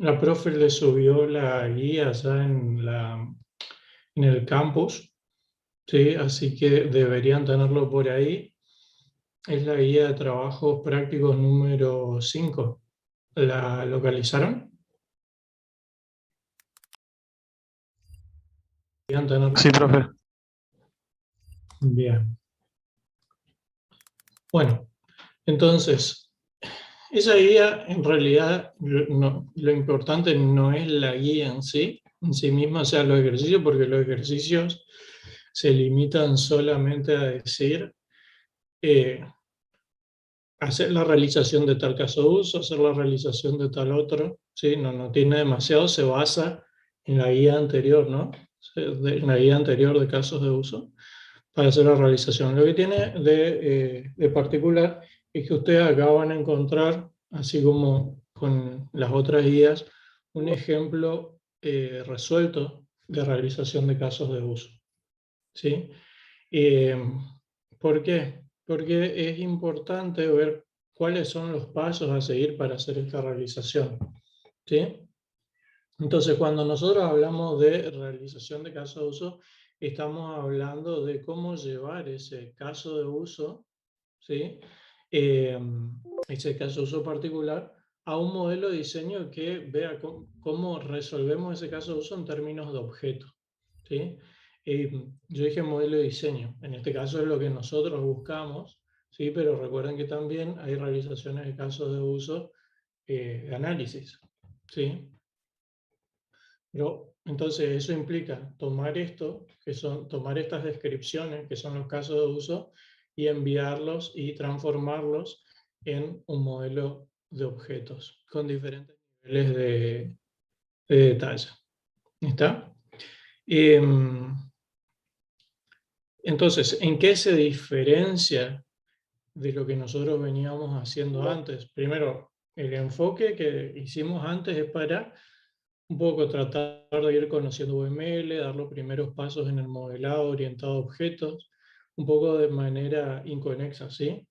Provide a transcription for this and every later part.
La profe le subió la guía ya en el campus, ¿sí? Así que deberían tenerlo por ahí. Es la guía de trabajos prácticos número 5. ¿La localizaron? ¿Deberían tenerla? Sí, profe. Bien. Bueno, entonces, esa guía en realidad lo importante no es la guía en sí misma, o sea, los ejercicios, porque los ejercicios se limitan solamente a decir eh, hacer la realización de tal caso de uso, hacer la realización de tal otro, ¿sí? No tiene demasiado, se basa en la guía anterior, ¿no? En la guía anterior de casos de uso para hacer la realización. Lo que tiene de particular es que ustedes acá van a encontrar, así como con las otras guías, un ejemplo resuelto de realización de casos de uso, ¿sí? Eh, ¿Por qué? Porque es importante ver cuáles son los pasos a seguir para hacer esta realización, ¿sí? Entonces, cuando nosotros hablamos de realización de caso de uso, estamos hablando de cómo llevar ese caso de uso, ¿sí? Eh, ese caso de uso particular, a un modelo de diseño que vea cómo resolvemos ese caso de uso en términos de objeto, ¿sí? Yo dije modelo de diseño, en este caso es lo que nosotros buscamos, ¿sí? Pero recuerden que también hay realizaciones de casos de uso de análisis, ¿sí? Pero entonces eso implica tomar esto, tomar estas descripciones, que son los casos de uso, y enviarlos y transformarlos en un modelo de objetos con diferentes niveles de detalle. ¿Está? Em, entonces, ¿en qué se diferencia de lo que nosotros veníamos haciendo antes? Primero, el enfoque que hicimos antes es para un poco tratar de ir conociendo UML, dar los primeros pasos en el modelado orientado a objetos, un poco de manera inconexa, ¿sí?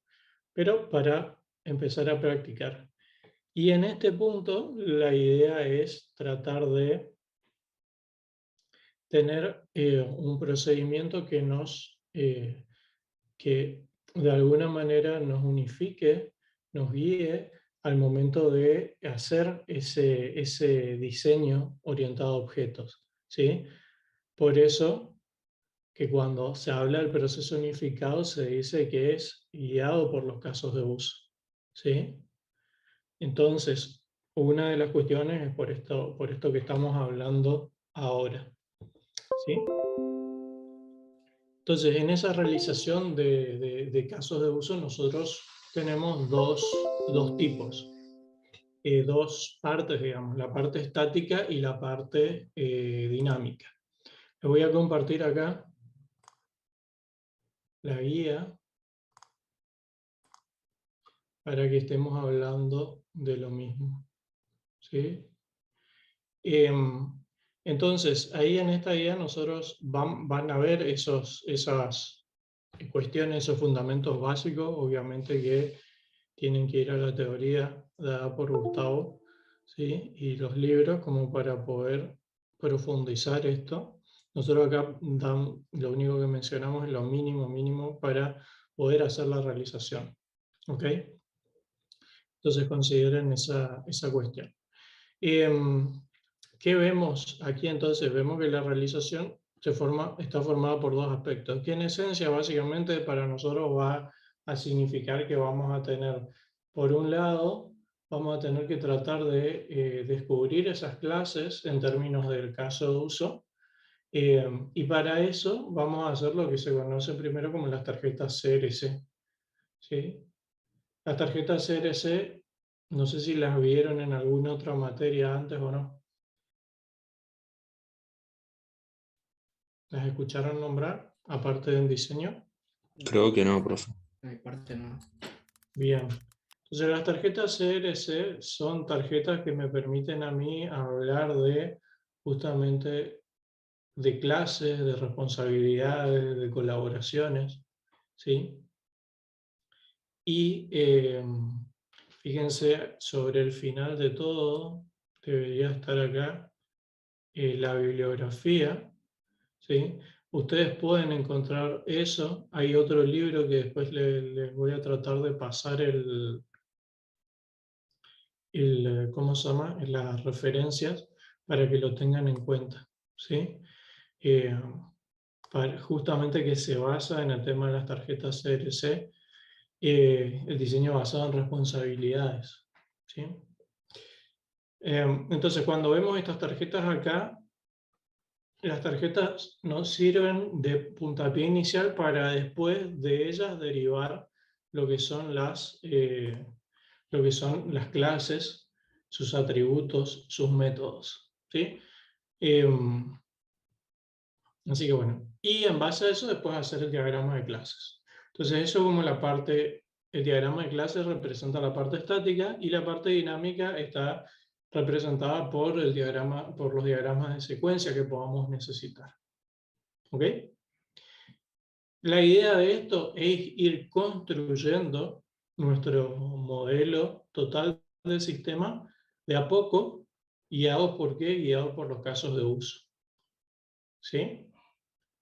Pero para empezar a practicar. Y en este punto, la idea es tratar de tener un procedimiento que de alguna manera nos unifique, nos guíe al momento de hacer ese diseño orientado a objetos, ¿sí? Por eso que cuando se habla del proceso unificado se dice que es guiado por los casos de uso, ¿sí? Entonces, una de las cuestiones es por esto que estamos hablando ahora, ¿sí? Entonces, en esa realización de casos de uso, nosotros tenemos dos tipos, dos partes, digamos, la parte estática y la parte dinámica. Les voy a compartir acá la guía para que estemos hablando de lo mismo, ¿sí? Em, entonces, ahí en esta guía nosotros van a ver esas cuestiones, esos fundamentos básicos, obviamente que tienen que ir a la teoría dada por Gustavo, ¿sí? Y los libros como para poder profundizar esto. Nosotros acá lo único que mencionamos es lo mínimo para poder hacer la realización, ¿ok? Entonces consideren esa cuestión. Em, ¿Qué vemos aquí entonces? Vemos que la realización está formada por dos aspectos, que en esencia básicamente para nosotros va a significar que vamos a tener, por un lado, vamos a tener que tratar de descubrir esas clases en términos del caso de uso, y para eso vamos a hacer lo que se conoce primero como las tarjetas CRC, ¿sí? Las tarjetas CRC, no sé si las vieron en alguna otra materia antes o no. ¿Las escucharon nombrar, aparte del diseño? Creo que no, profe. Mi parte no. Bien. Entonces, las tarjetas CRC son tarjetas que me permiten a mí hablar de justamente de clases, de responsabilidades, de colaboraciones, ¿sí? Y fíjense, sobre el final de todo, debería estar acá, la bibliografía, ¿sí? Ustedes pueden encontrar eso. Hay otro libro que después les voy a tratar de pasar ¿cómo se llama? Las referencias para que lo tengan en cuenta, ¿sí? Eh, justamente que se basa en el tema de las tarjetas CRC, el diseño basado en responsabilidades, ¿sí? Entonces, cuando vemos estas tarjetas acá, las tarjetas nos sirven de puntapié inicial para después de ellas derivar lo que son las clases, sus atributos, sus métodos, ¿sí? Así que bueno, y en base a eso después hacer el diagrama de clases. Entonces eso como el diagrama de clases representa la parte estática y la parte dinámica está representada por por los diagramas de secuencia que podamos necesitar. ¿Ok? La idea de esto es ir construyendo nuestro modelo total del sistema de a poco, guiados por qué, guiados por los casos de uso. ¿Sí?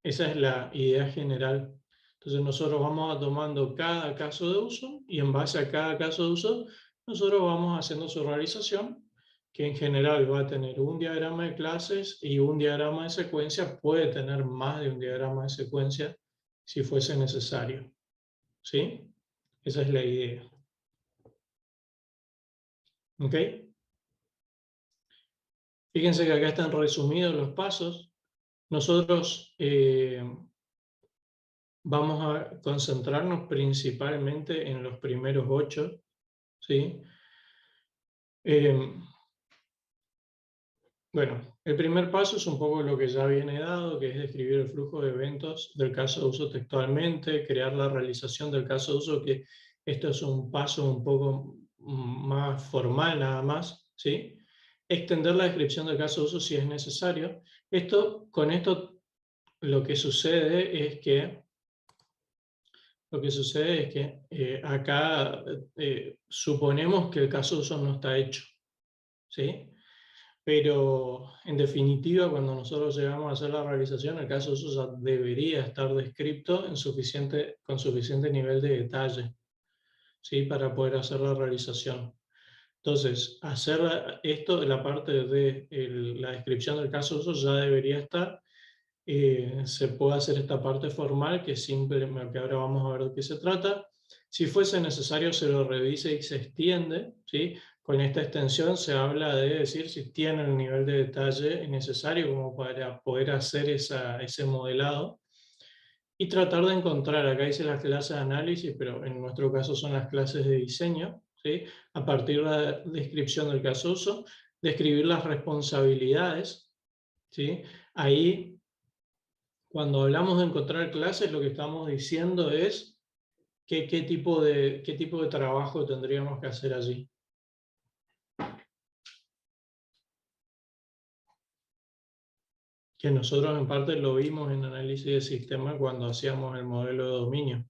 Esa es la idea general. Entonces nosotros vamos tomando cada caso de uso y en base a cada caso de uso nosotros vamos haciendo su realización, que en general va a tener un diagrama de clases y un diagrama de secuencia, puede tener más de un diagrama de secuencia si fuese necesario. ¿Sí? Esa es la idea. ¿Ok? Fíjense que acá están resumidos los pasos. Nosotros vamos a concentrarnos principalmente en los primeros 8, ¿sí? Bueno, el primer paso es un poco lo que ya viene dado, que es describir el flujo de eventos del caso de uso textualmente, crear la realización del caso de uso, que esto es un paso un poco más formal nada más, ¿sí? Extender la descripción del caso de uso si es necesario. Con esto lo que sucede es que acá suponemos que el caso de uso no está hecho, ¿sí? Pero en definitiva, cuando nosotros llegamos a hacer la realización, el caso de uso ya debería estar descrito con suficiente nivel de detalle, ¿sí? Para poder hacer la realización. Entonces, hacer esto, la parte de la descripción del caso de uso ya debería estar. Se puede hacer esta parte formal, que ahora vamos a ver de qué se trata. Si fuese necesario, se lo revise y se extiende, ¿sí? Con esta extensión se habla de decir si tiene el nivel de detalle necesario como para poder hacer ese modelado y tratar de encontrar, acá dice las clases de análisis, pero en nuestro caso son las clases de diseño, ¿sí? A partir de la descripción del caso uso, describir las responsabilidades, ¿sí? Ahí cuando hablamos de encontrar clases, lo que estamos diciendo es qué tipo de trabajo tendríamos que hacer allí. Que nosotros en parte lo vimos en análisis de sistema cuando hacíamos el modelo de dominio.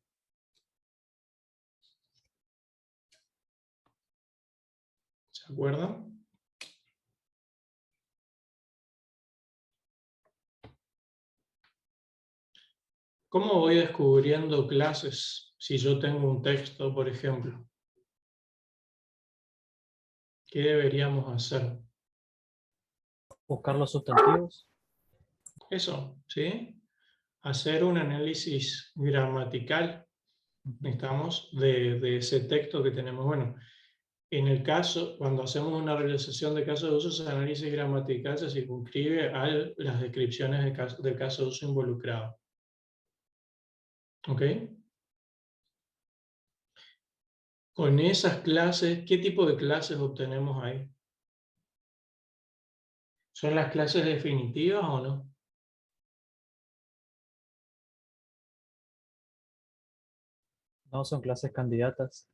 ¿Se acuerdan? ¿Cómo voy descubriendo clases si yo tengo un texto, por ejemplo? ¿Qué deberíamos hacer? Buscar los sustantivos. Eso, ¿sí? Hacer un análisis gramatical, necesitamos, de ese texto que tenemos. Bueno, en el caso, cuando hacemos una realización de caso de uso, ese análisis gramatical se circunscribe a las descripciones del caso de uso involucrado. ¿Ok? Con esas clases, ¿qué tipo de clases obtenemos ahí? ¿Son las clases definitivas o no? No, son clases candidatas.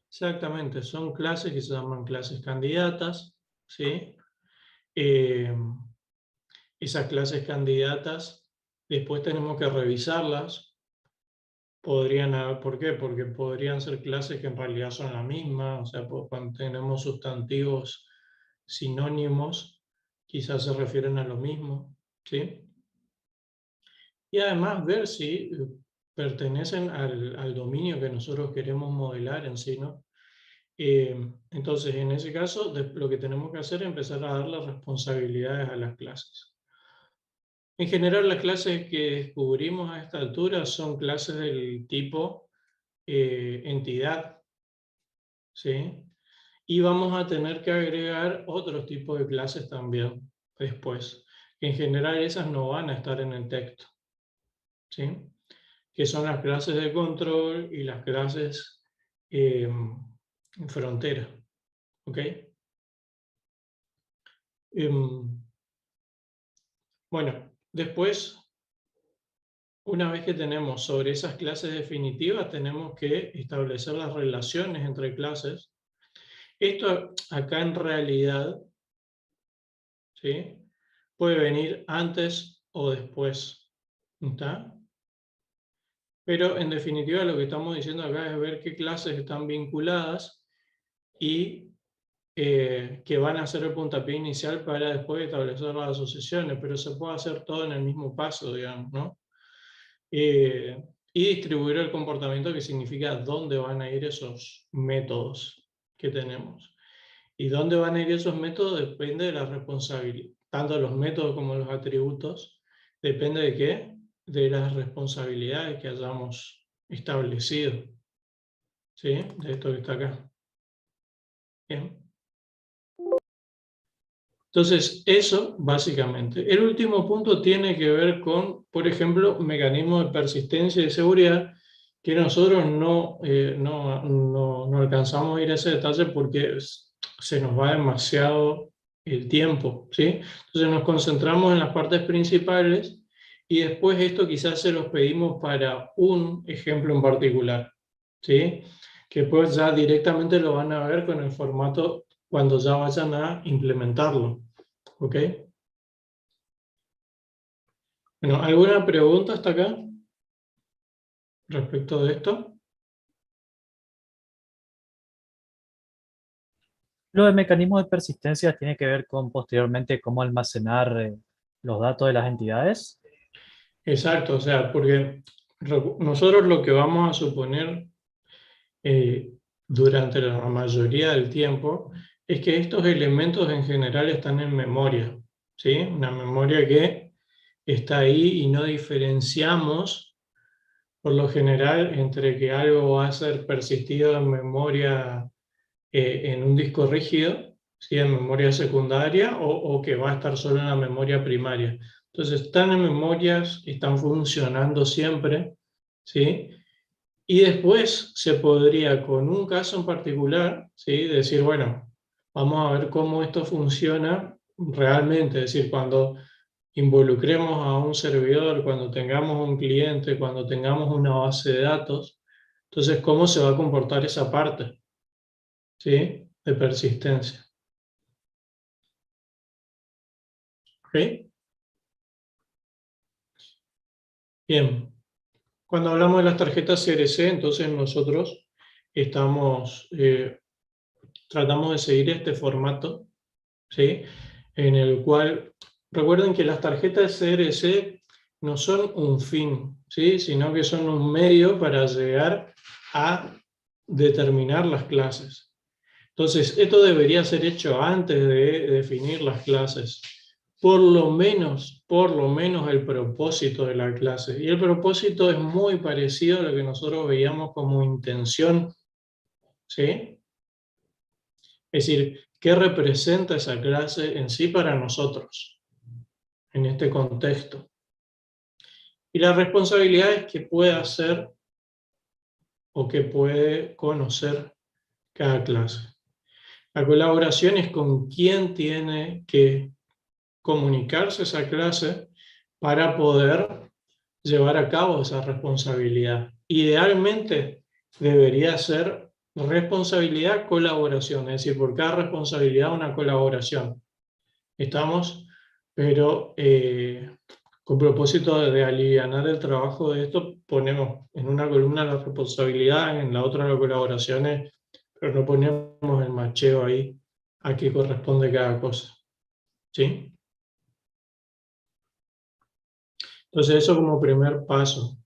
Exactamente, son clases que se llaman clases candidatas, ¿sí? Eh, esas clases candidatas, después tenemos que revisarlas. ¿Por qué? Porque podrían ser clases que en realidad son la misma, o sea, cuando tenemos sustantivos sinónimos quizás se refieren a lo mismo, ¿sí? Y además ver si pertenecen al dominio que nosotros queremos modelar en sí, ¿no? Entonces, en ese caso, lo que tenemos que hacer es empezar a darle responsabilidades a las clases. En general, las clases que descubrimos a esta altura son clases del tipo entidad, ¿sí? Y vamos a tener que agregar otros tipos de clases también después. En general, esas no van a estar en el texto, ¿sí? Que son las clases de control y las clases frontera, ¿ok? Bueno, después, una vez que tenemos sobre esas clases definitivas, tenemos que establecer las relaciones entre clases. Esto acá en realidad, ¿sí?, puede venir antes o después, ¿está? Pero en definitiva lo que estamos diciendo acá es ver qué clases están vinculadas y que van a ser el puntapié inicial para después establecer las asociaciones, pero se puede hacer todo en el mismo paso, digamos, ¿no? Y distribuir el comportamiento, que significa dónde van a ir esos métodos que tenemos. Y dónde van a ir esos métodos depende de la responsabilidad, tanto los métodos como los atributos, depende de qué, de las responsabilidades que hayamos establecido, ¿sí? De esto que está acá. Bien. Entonces, eso básicamente. El último punto tiene que ver con, por ejemplo, mecanismos de persistencia y de seguridad, que nosotros no alcanzamos a ir a ese detalle porque se nos va demasiado el tiempo, ¿sí? Entonces nos concentramos en las partes principales y después esto quizás se los pedimos para un ejemplo en particular, ¿sí? Que pues ya directamente lo van a ver con el formato cuando ya vayan a implementarlo. ¿Ok? Bueno, ¿alguna pregunta hasta acá respecto de esto? Lo de mecanismos de persistencia tiene que ver con posteriormente cómo almacenar los datos de las entidades. Exacto, o sea, porque nosotros lo que vamos a suponer durante la mayoría del tiempo es que estos elementos en general están en memoria, ¿sí? Una memoria que está ahí y no diferenciamos por lo general entre que algo va a ser persistido en memoria en un disco rígido, ¿sí?, en memoria secundaria, o que va a estar solo en la memoria primaria. Entonces están en memorias, están funcionando siempre, ¿sí? Y después se podría, con un caso en particular, ¿sí?, decir, bueno, vamos a ver cómo esto funciona realmente, es decir, cuando involucremos a un servidor, cuando tengamos un cliente, cuando tengamos una base de datos, entonces cómo se va a comportar esa parte, ¿sí?, de persistencia. ¿Ok? Bien. Cuando hablamos de las tarjetas CRC, entonces nosotros tratamos de seguir este formato, ¿sí?, en el cual, recuerden que las tarjetas CRC no son un fin, ¿sí?, sino que son un medio para llegar a determinar las clases. Entonces, esto debería ser hecho antes de definir las clases. Por lo menos el propósito de la clase. Y el propósito es muy parecido a lo que nosotros veíamos como intención, ¿sí? Es decir, ¿qué representa esa clase en sí para nosotros, en este contexto? Y la responsabilidad es que puede hacer o que puede conocer cada clase. La colaboración es con quién tiene que comunicarse esa clase para poder llevar a cabo esa responsabilidad. Idealmente debería ser responsabilidad, colaboración, es decir, por cada responsabilidad una colaboración. ¿Estamos? Pero con propósito de alivianar el trabajo de esto, ponemos en una columna la responsabilidad, en la otra las colaboraciones, pero no ponemos el macheo ahí a qué corresponde cada cosa. ¿Sí? Entonces eso como primer paso.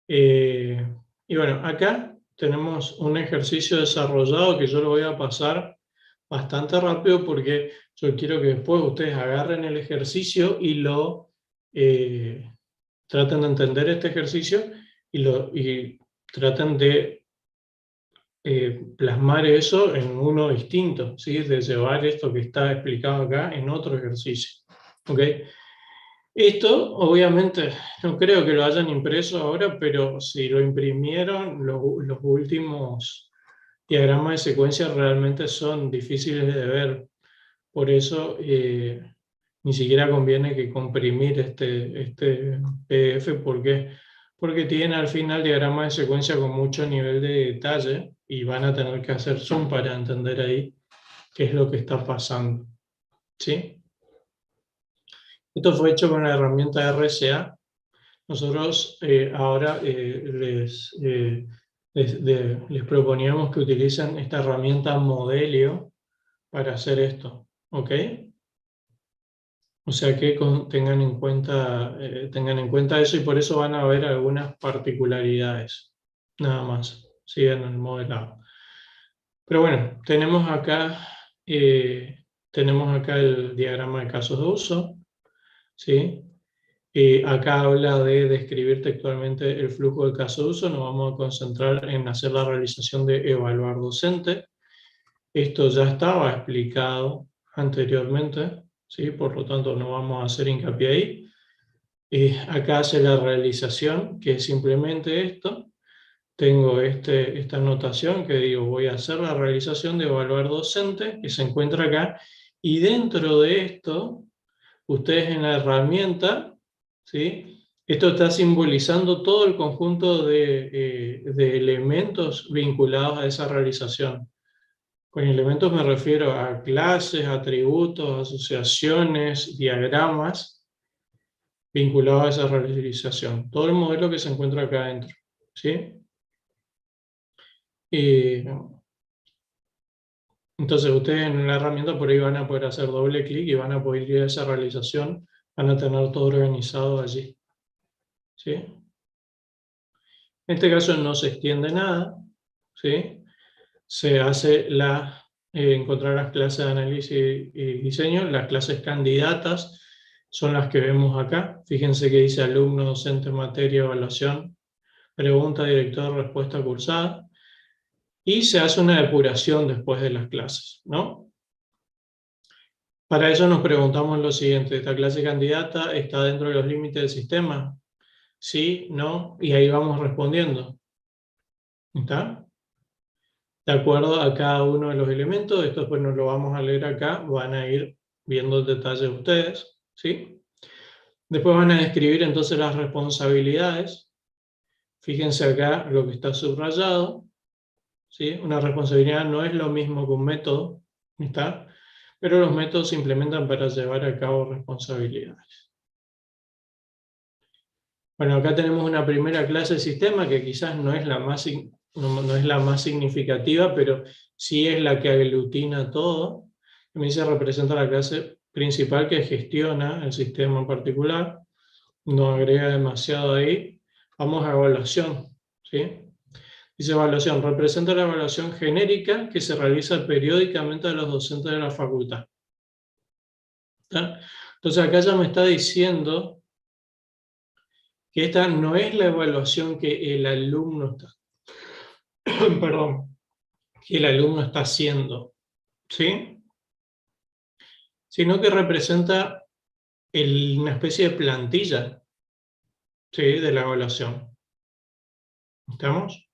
Y bueno, acá tenemos un ejercicio desarrollado que yo lo voy a pasar bastante rápido porque yo quiero que después ustedes agarren el ejercicio y lo traten de entender este ejercicio y traten de plasmar eso en uno distinto, ¿sí? De llevar esto que está explicado acá en otro ejercicio. ¿Ok? Esto, obviamente, no creo que lo hayan impreso ahora, pero si lo imprimieron, los últimos diagramas de secuencia realmente son difíciles de ver. Por eso ni siquiera conviene que comprimir este PDF, porque tiene al final diagramas de secuencia con mucho nivel de detalle y van a tener que hacer zoom para entender ahí qué es lo que está pasando. ¿Sí? Esto fue hecho con la herramienta RCA. Nosotros ahora les proponíamos que utilicen esta herramienta Modelio para hacer esto, ¿ok? O sea que tengan en cuenta eso y por eso van a ver algunas particularidades, nada más, sigan el modelado. Pero bueno, tenemos acá el diagrama de casos de uso, ¿sí? Acá habla de describir textualmente el flujo de caso de uso. Nos vamos a concentrar en hacer la realización de evaluar docente. Esto ya estaba explicado anteriormente, ¿sí? Por lo tanto no vamos a hacer hincapié ahí. Acá hace la realización, que es simplemente esto. Tengo esta anotación que digo, voy a hacer la realización de evaluar docente, que se encuentra acá, y dentro de esto, ustedes en la herramienta, ¿sí? Esto está simbolizando todo el conjunto de elementos vinculados a esa realización. Con elementos me refiero a clases, atributos, asociaciones, diagramas vinculados a esa realización. Todo el modelo que se encuentra acá adentro, ¿sí? Entonces ustedes en la herramienta por ahí van a poder hacer doble clic y van a poder ir a esa realización, van a tener todo organizado allí, ¿sí? En este caso no se extiende nada, ¿sí? Se hace encontrar las clases de análisis y diseño. Las clases candidatas son las que vemos acá. Fíjense que dice alumno, docente, materia, evaluación, pregunta, director, respuesta cursada. Y se hace una depuración después de las clases, ¿no? Para eso nos preguntamos lo siguiente: ¿esta clase candidata está dentro de los límites del sistema? Sí, no, y ahí vamos respondiendo. ¿Está? De acuerdo a cada uno de los elementos, esto pues nos lo vamos a leer acá, van a ir viendo el detalle ustedes, ¿sí? Después van a describir entonces las responsabilidades. Fíjense acá lo que está subrayado, ¿sí? Una responsabilidad no es lo mismo que un método, ¿está? Pero los métodos se implementan para llevar a cabo responsabilidades. Bueno, acá tenemos una primera clase de sistema que quizás no es la más significativa, pero sí es la que aglutina todo. Me dice representa la clase principal que gestiona el sistema en particular. No agrega demasiado ahí. Vamos a evaluación, ¿sí? Dice evaluación, representa la evaluación genérica que se realiza periódicamente a los docentes de la facultad. ¿Está? Entonces acá ya me está diciendo que esta no es la evaluación que el alumno está, perdón, que el alumno está haciendo, ¿sí? Sino que representa una especie de plantilla, ¿sí? De la evaluación. ¿Estamos?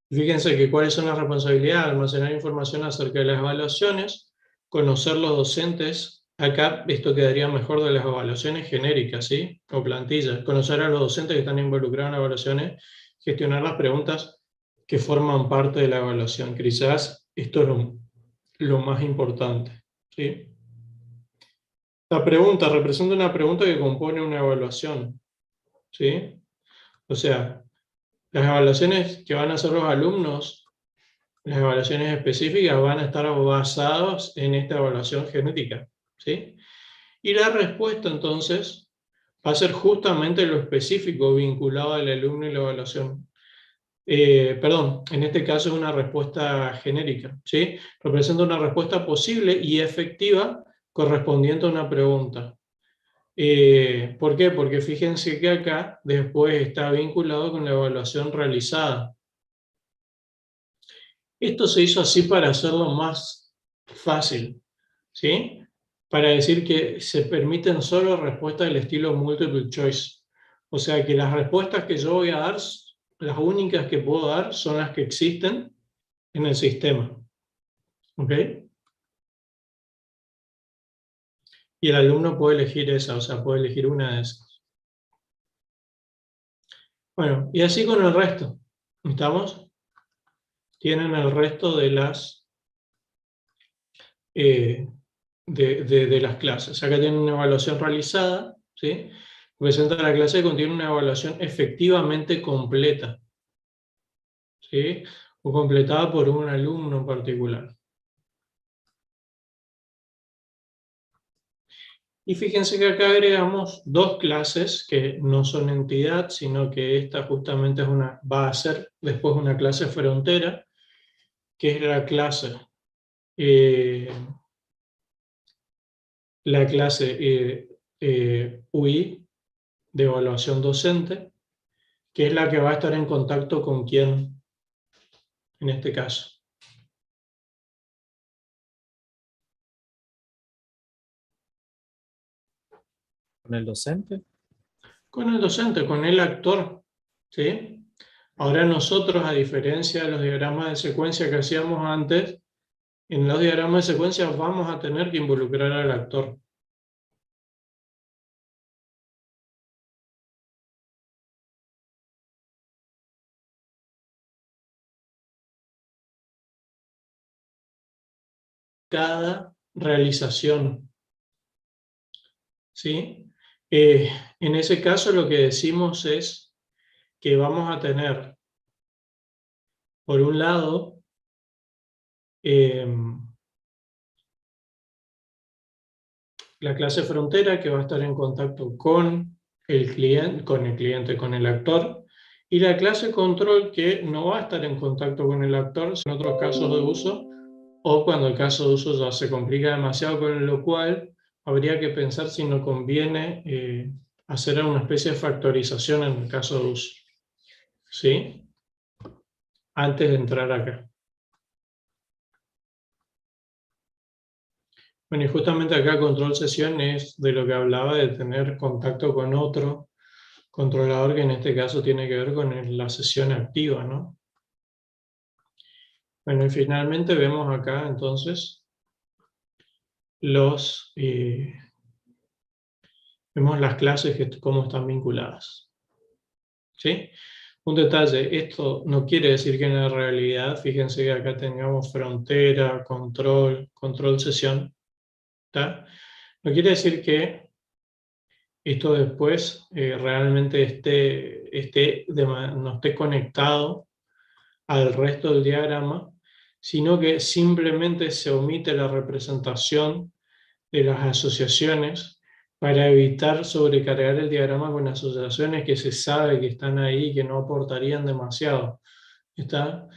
Fíjense que cuáles son las responsabilidades: almacenar información acerca de las evaluaciones, conocer los docentes. Acá esto quedaría mejor de las evaluaciones genéricas, ¿sí? O plantillas. Conocer a los docentes que están involucrados en evaluaciones, gestionar las preguntas que forman parte de la evaluación. Quizás esto es lo más importante, ¿sí? La pregunta representa una pregunta que compone una evaluación, ¿sí? O sea, las evaluaciones que van a hacer los alumnos Las evaluaciones específicas van a estar basadas en esta evaluación genética, ¿sí? Y la respuesta, entonces, va a ser justamente lo específico vinculado al alumno y la evaluación. Perdón, en este caso es una respuesta genérica, ¿sí? Representa una respuesta posible y efectiva correspondiente a una pregunta. ¿Por qué? Porque fíjense que acá después está vinculado con la evaluación realizada. Esto se hizo así para hacerlo más fácil, ¿sí? Para decir que se permiten solo respuestas del estilo multiple choice. O sea que las respuestas que yo voy a dar, las únicas que puedo dar son las que existen en el sistema. ¿Ok? Y el alumno puede elegir esa, o sea, puede elegir una de esas. Bueno, y así con el resto. ¿Estamos? Tienen el resto de las, de las clases. Acá tienen una evaluación realizada, ¿sí? Presenta la clase que contiene una evaluación efectivamente completa, ¿sí? O completada por un alumno en particular. Y fíjense que acá agregamos dos clases que no son entidad, sino que esta justamente va a ser después una clase frontera, que es eh, la clase UI de evaluación docente, que es la que va a estar en contacto con quién en este caso. ¿Con el docente? Con el docente, con el actor, ¿sí? Ahora nosotros, a diferencia de los diagramas de secuencia que hacíamos antes, en los diagramas de secuencia vamos a tener que involucrar al actor. Cada realización, ¿sí? En ese caso lo que decimos es que vamos a tener, por un lado, la clase frontera que va a estar en contacto con con el actor, y la clase control que no va a estar en contacto con el actor en otros casos de uso, o cuando el caso de uso ya se complica demasiado, con lo cual habría que pensar si no conviene hacer una especie de factorización en el caso de uso, ¿sí? Antes de entrar acá. Bueno, y justamente acá control sesión es de lo que hablaba, de tener contacto con otro controlador, que en este caso tiene que ver con la sesión activa, ¿no? Bueno, y finalmente vemos acá entonces vemos las clases cómo están vinculadas, ¿sí? Un detalle, esto no quiere decir que en la realidad, fíjense que acá tengamos frontera, control sesión, ¿está? No quiere decir que esto después realmente no esté conectado al resto del diagrama, sino que simplemente se omite la representación de las asociaciones para evitar sobrecargar el diagrama con asociaciones que se sabe que están ahí y que no aportarían demasiado. ¿Está?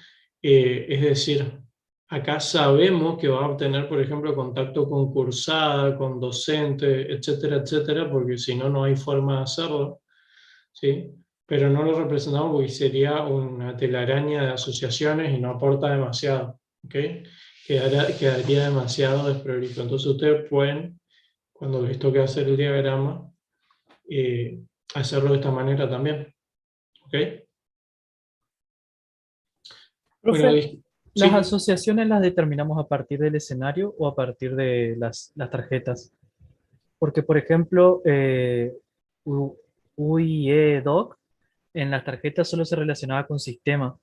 Es decir, acá sabemos que va a obtener, por ejemplo, contacto con cursada, con docente, etcétera, etcétera, porque si no, no hay forma de hacerlo, ¿sí? Pero no lo representamos porque sería una telaraña de asociaciones y no aporta demasiado, ¿ok? Quedaría demasiado desprolijo. Entonces ustedes pueden, cuando les toque hacer el diagrama, hacerlo de esta manera también, ¿ok? Bueno, Profe, ¿las sí. asociaciones las determinamos a partir del escenario o a partir de las tarjetas? Porque, por ejemplo, UIE-Doc en las tarjetas solo se relacionaba con sistema,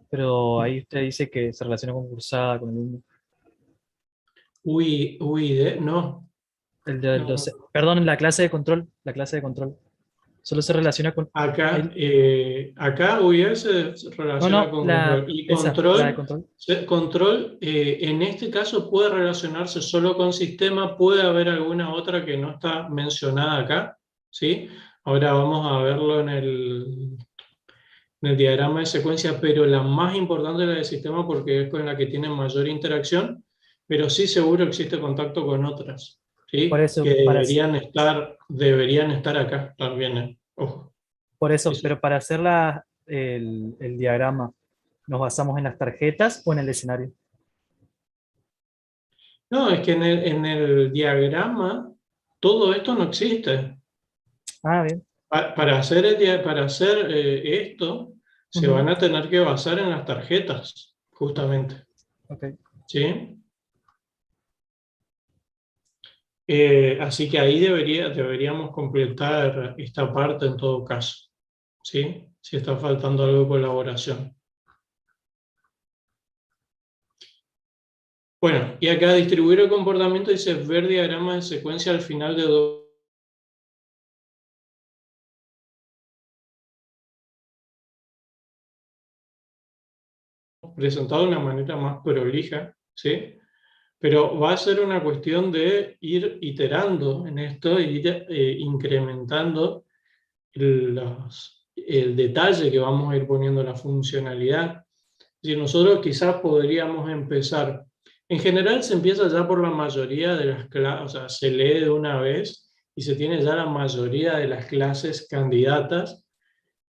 pero ahí usted dice que se relaciona con cursada, con alumno. UID, no, El de, no, no. perdón, la clase de control, la clase de control. Solo se relaciona con... Acá, acá UIR se No, relaciona no, con control. Y la de control. control en este caso puede relacionarse solo con sistema, puede haber alguna otra que no está mencionada acá, ¿sí? Ahora vamos a verlo en el diagrama de secuencia, pero la más importante es la de sistema porque es con la que tiene mayor interacción, pero sí seguro existe contacto con otras, Por ¿sí? eso, Que deberían estar acá también, ojo. por eso, Eso. pero para hacer el diagrama, ¿nos basamos en las tarjetas o en el escenario? No, es que en el diagrama todo esto no existe. Ah, bien. Para hacer, para hacer esto, se Ujú. van a tener que basar en las tarjetas, justamente. Ok. ¿Sí? Así que ahí deberíamos completar esta parte en todo caso. ¿Sí? Si está faltando algo de colaboración. Bueno, y acá distribuir el comportamiento dice ver diagramas de secuencia al final de dos. Presentado de una manera más prolija, ¿sí? Pero va a ser una cuestión de ir iterando en esto, ir incrementando el detalle que vamos a ir poniendo la funcionalidad. Si nosotros quizás podríamos empezar, en general se empieza ya por la mayoría de las clases, o sea, se lee de una vez y se tiene ya la mayoría de las clases candidatas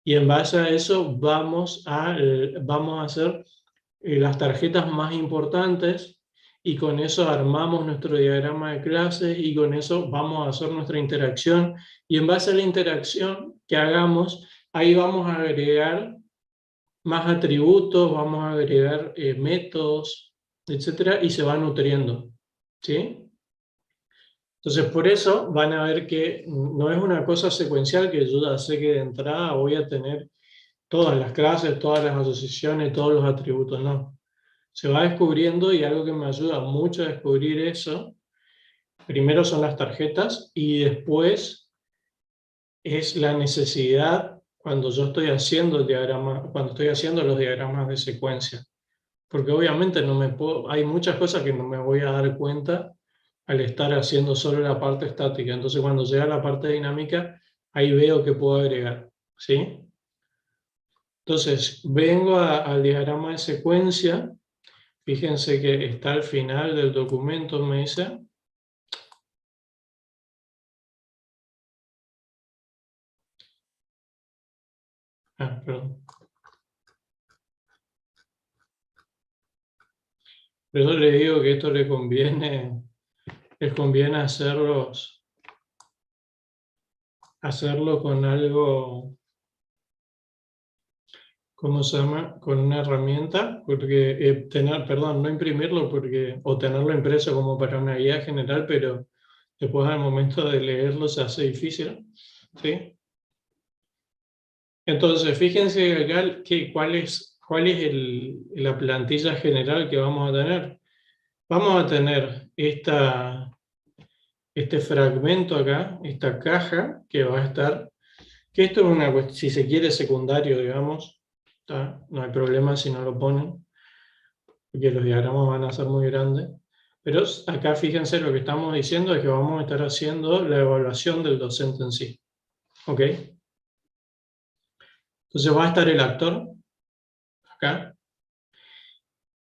y en base a eso vamos a hacer las tarjetas más importantes y con eso armamos nuestro diagrama de clases y con eso vamos a hacer nuestra interacción y en base a la interacción que hagamos, ahí vamos a agregar más atributos, vamos a agregar métodos, etcétera, y se va nutriendo, ¿sí? Entonces, por eso van a ver que no es una cosa secuencial que yo ya sé que de entrada voy a tener todas las clases, todas las asociaciones, todos los atributos, no. Se va descubriendo y algo que me ayuda mucho a descubrir eso, primero son las tarjetas y después es la necesidad cuando yo estoy haciendo el diagrama, cuando estoy haciendo los diagramas de secuencia. Porque obviamente no me puedo, hay muchas cosas que no me voy a dar cuenta al estar haciendo solo la parte estática. Entonces cuando llega la parte dinámica, ahí veo que puedo agregar, ¿sí? Entonces vengo al diagrama de secuencia. Fíjense que está al final del documento, me dice. Ah, perdón. Pero yo les digo que esto les conviene hacerlo con algo, ¿cómo se llama? Con una herramienta, porque perdón, no imprimirlo o tenerlo impreso como para una guía general, pero después al momento de leerlo se hace difícil, ¿sí? Entonces, fíjense acá cuál es la plantilla general que vamos a tener. Vamos a tener este fragmento acá, esta caja que va a estar, que esto es una cuestión, si se quiere, secundario, digamos, ¿tá? No hay problema si no lo ponen, porque los diagramas van a ser muy grandes. Pero acá fíjense lo que estamos diciendo es que vamos a estar haciendo la evaluación del docente en sí. ¿Ok? Entonces va a estar el actor acá.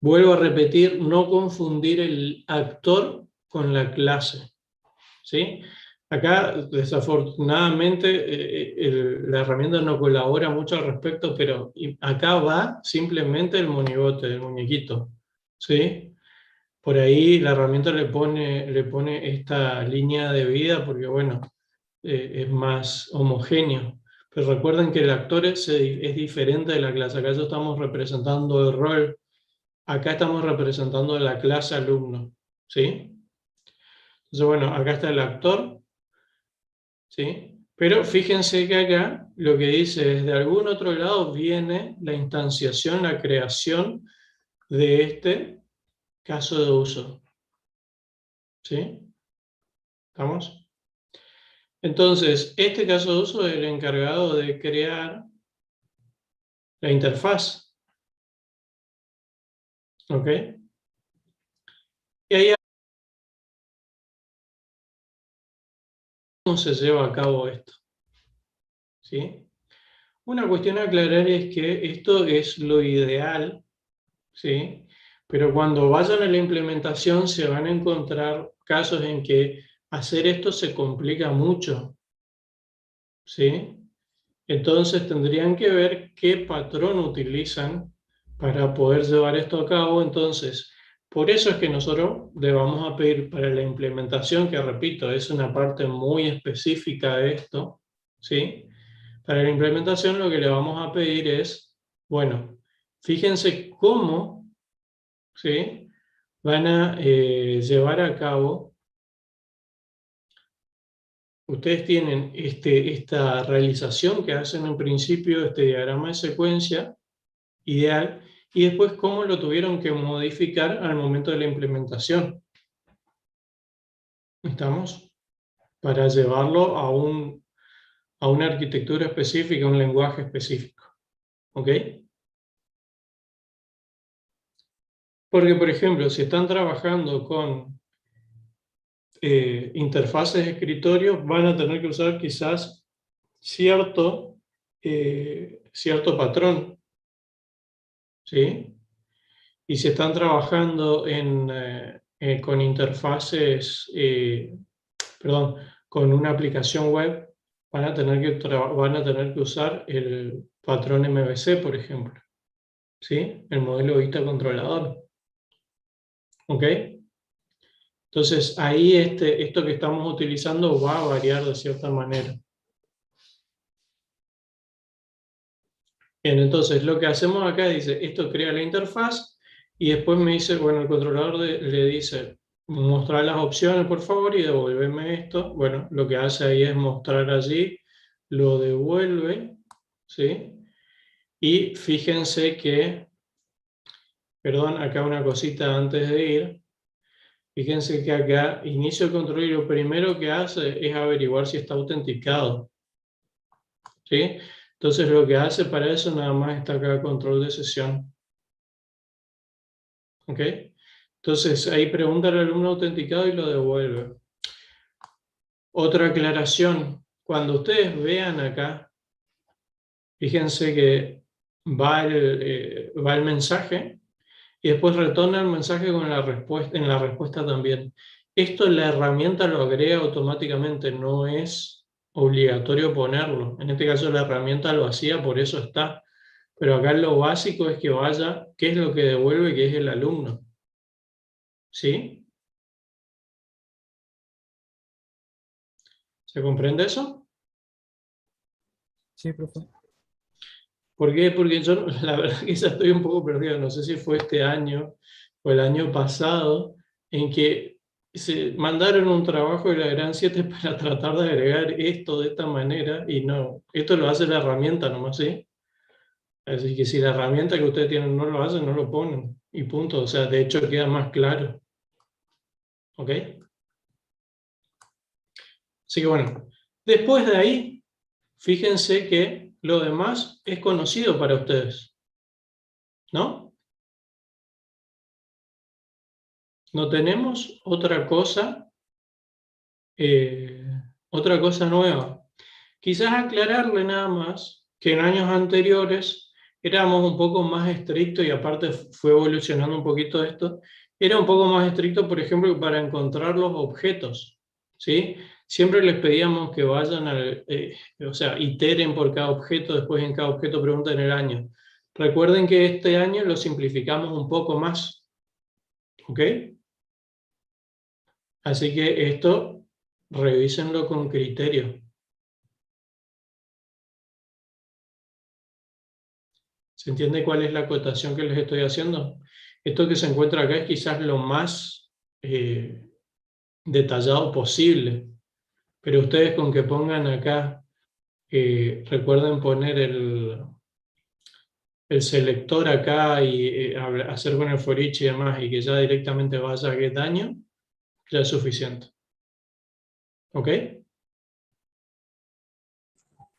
Vuelvo a repetir, no confundir el actor con la clase, ¿sí? Acá, desafortunadamente, la herramienta no colabora mucho al respecto, pero acá va simplemente el monigote, el muñequito, ¿sí? Por ahí la herramienta le pone esta línea de vida porque, bueno, es más homogéneo. Pero recuerden que el actor es diferente de la clase. Acá ya estamos representando el rol. Acá estamos representando la clase alumno, ¿sí? Entonces, bueno, acá está el actor, ¿sí? Pero fíjense que acá lo que dice es, de algún otro lado viene la instanciación, la creación de este caso de uso, ¿sí? ¿Estamos? Entonces, este caso de uso es el encargado de crear la interfaz. ¿Ok? Y ahí cómo se lleva a cabo esto. ¿Sí? Una cuestión a aclarar es que esto es lo ideal, ¿sí? Pero cuando vayan a la implementación se van a encontrar casos en que hacer esto se complica mucho, ¿sí? Entonces tendrían que ver qué patrón utilizan para poder llevar esto a cabo. Entonces, por eso es que nosotros le vamos a pedir para la implementación, que repito, es una parte muy específica de esto, ¿sí? Para la implementación lo que le vamos a pedir es, bueno, fíjense cómo, ¿sí? Van a llevar a cabo. Ustedes tienen esta realización que hacen en principio, este diagrama de secuencia ideal, y después cómo lo tuvieron que modificar al momento de la implementación. ¿Estamos? Para llevarlo a una arquitectura específica, a un lenguaje específico. ¿Ok? Porque, por ejemplo, si están trabajando con interfaces de escritorio, van a tener que usar quizás cierto patrón, ¿sí? Y si están trabajando con interfaces, perdón, con una aplicación web, van a tener que usar el patrón MVC, por ejemplo, ¿sí? El modelo vista controlador. ¿Ok? Entonces, ahí esto que estamos utilizando va a variar de cierta manera. Bien, entonces lo que hacemos acá dice, esto crea la interfaz y después me dice, bueno, el controlador le dice, mostrar las opciones por favor y devolverme esto. Bueno, lo que hace ahí es mostrar allí, lo devuelve, ¿sí? Y fíjense que, perdón, acá una cosita antes de ir, fíjense que acá inicio el control y lo primero que hace es averiguar si está autenticado, ¿sí? Entonces lo que hace para eso nada más está acá control de sesión. ¿Ok? Entonces ahí pregunta al alumno autenticado y lo devuelve. Otra aclaración, cuando ustedes vean acá, fíjense que va el mensaje y después retorna el mensaje con la respuesta, en la respuesta también. Esto la herramienta lo agrega automáticamente, no es obligatorio ponerlo. En este caso la herramienta lo hacía, por eso está. Pero acá lo básico es que vaya, ¿qué es lo que devuelve? Que es el alumno. ¿Sí? ¿Se comprende eso? Sí, profe. ¿Por qué? Porque yo la verdad que ya estoy un poco perdido. No sé si fue este año o el año pasado en que se mandaron un trabajo de la Gran 7 para tratar de agregar esto de esta manera y no, esto lo hace la herramienta nomás, ¿sí? Así que si la herramienta que ustedes tienen no lo hace, no lo ponen y punto. O sea, de hecho queda más claro. ¿Ok? Así que bueno, después de ahí, fíjense que lo demás es conocido para ustedes, ¿no? No tenemos otra cosa nueva. Quizás aclararle nada más que en años anteriores éramos un poco más estrictos y aparte fue evolucionando un poquito esto. Era un poco más estricto, por ejemplo, para encontrar los objetos, ¿sí? Siempre les pedíamos que vayan o sea, iteren por cada objeto, después en cada objeto pregunten el año. Recuerden que este año lo simplificamos un poco más, ¿ok? Así que esto, revísenlo con criterio. ¿Se entiende cuál es la acotación que les estoy haciendo? Esto que se encuentra acá es quizás lo más detallado posible, pero ustedes con que pongan acá, recuerden poner el selector acá y hacer con el for each y demás, y que ya directamente vaya a get año, ya es suficiente. ¿Ok?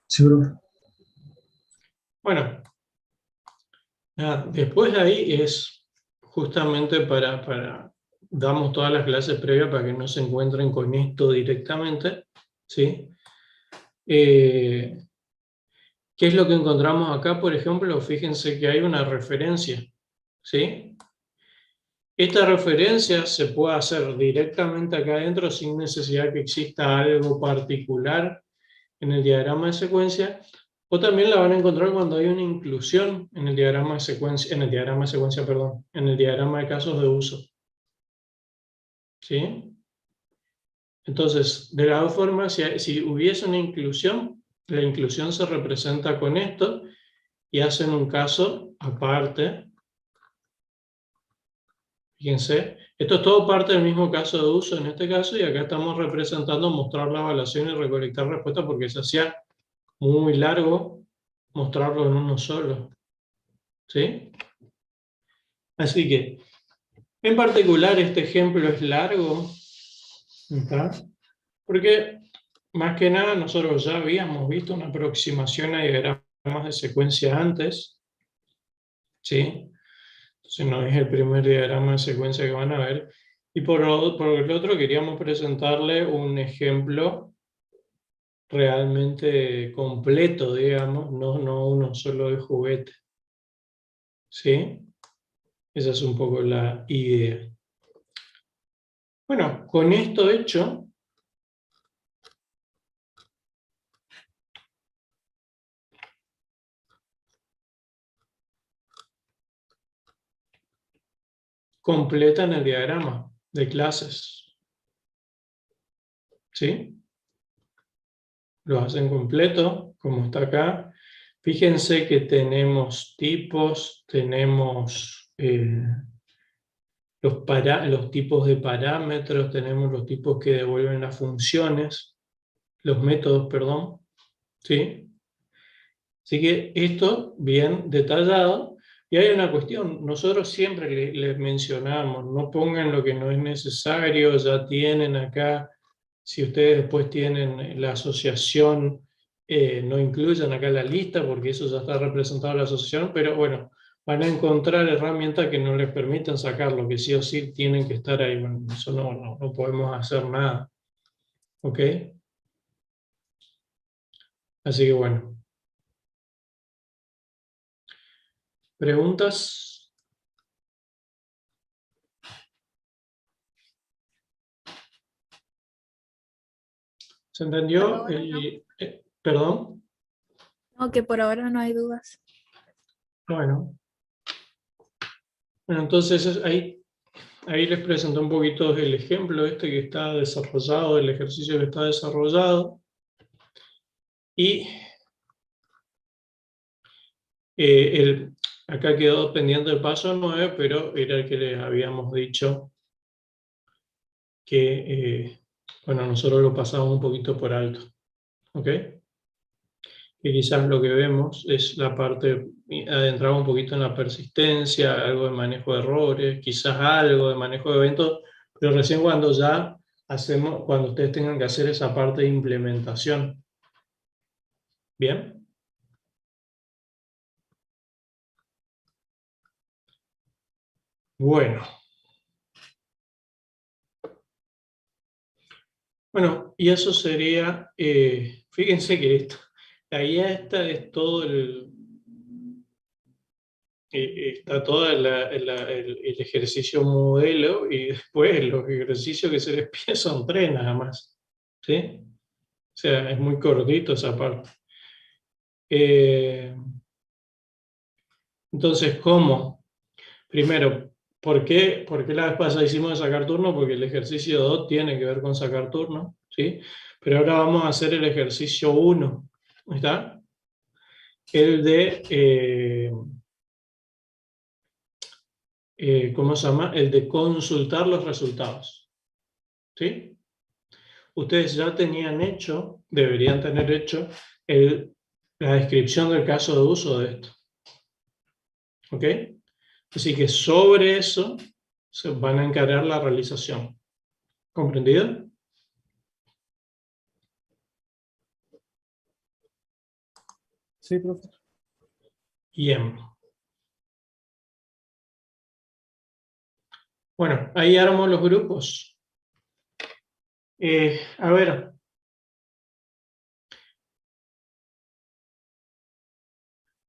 Sí, profe. Bueno, nada, después de ahí es justamente damos todas las clases previas para que no se encuentren con esto directamente, ¿sí? ¿Qué es lo que encontramos acá? Por ejemplo, fíjense que hay una referencia, ¿sí? Esta referencia se puede hacer directamente acá adentro sin necesidad que exista algo particular en el diagrama de secuencia, o también la van a encontrar cuando hay una inclusión en el diagrama de secuencia, perdón, en el diagrama de casos de uso. ¿Sí? Entonces, de las dos formas, si hubiese una inclusión, la inclusión se representa con esto y hacen un caso aparte. Fíjense, esto es todo parte del mismo caso de uso en este caso, y acá estamos representando mostrar la evaluación y recolectar respuestas porque se hacía muy largo mostrarlo en uno solo. ¿Sí? Así que, en particular, este ejemplo es largo, ¿está? Porque, más que nada, nosotros ya habíamos visto una aproximación a diagramas de secuencia antes, ¿sí? Entonces no es el primer diagrama de secuencia que van a ver. Y por el otro, queríamos presentarle un ejemplo realmente completo, digamos, no uno solo de juguete. ¿Sí? Esa es un poco la idea. Bueno, con esto hecho, completan el diagrama de clases. ¿Sí? Lo hacen completo, como está acá. Fíjense que tenemos tipos, tenemos los tipos de parámetros, tenemos los tipos que devuelven las funciones, los métodos, perdón. ¿Sí? Así que esto bien detallado. Y hay una cuestión, nosotros siempre les mencionamos, no pongan lo que no es necesario, ya tienen acá, si ustedes después tienen la asociación, no incluyan acá la lista porque eso ya está representado en la asociación, pero bueno, van a encontrar herramientas que no les permitan sacarlo, que sí o sí tienen que estar ahí. Bueno, eso no podemos hacer nada. ¿Ok? Así que bueno. ¿Preguntas? ¿Se Por entendió? ahora no. ¿Perdón? No, que por ahora no hay dudas. Bueno, entonces ahí les presenté un poquito el ejemplo este que está desarrollado, el ejercicio que está desarrollado. Y acá quedó pendiente el paso 9, pero era el que les habíamos dicho que, bueno, nosotros lo pasamos un poquito por alto. ¿Ok? Y quizás lo que vemos es la parte, adentraba un poquito en la persistencia, algo de manejo de errores, quizás algo de manejo de eventos, pero recién cuando cuando ustedes tengan que hacer esa parte de implementación. ¿Bien? Bueno. Bueno, y eso sería, fíjense que la guía esta es todo está todo el ejercicio modelo, y después los ejercicios que se les pide son 3 nada más. ¿Sí? O sea, es muy cortito esa parte. Entonces, ¿cómo? Primero, ¿por qué la vez pasada hicimos de sacar turno? Porque el ejercicio 2 tiene que ver con sacar turno, ¿sí? Pero ahora vamos a hacer el ejercicio 1, ¿está? El de, ¿cómo se llama? El de consultar los resultados, ¿sí? Ustedes ya tenían hecho, deberían tener hecho, la descripción del caso de uso de esto, ¿ok? Así que sobre eso se van a encargar la realización. ¿Comprendido? Sí, profe. Bien. Bueno, ahí armo los grupos. A ver.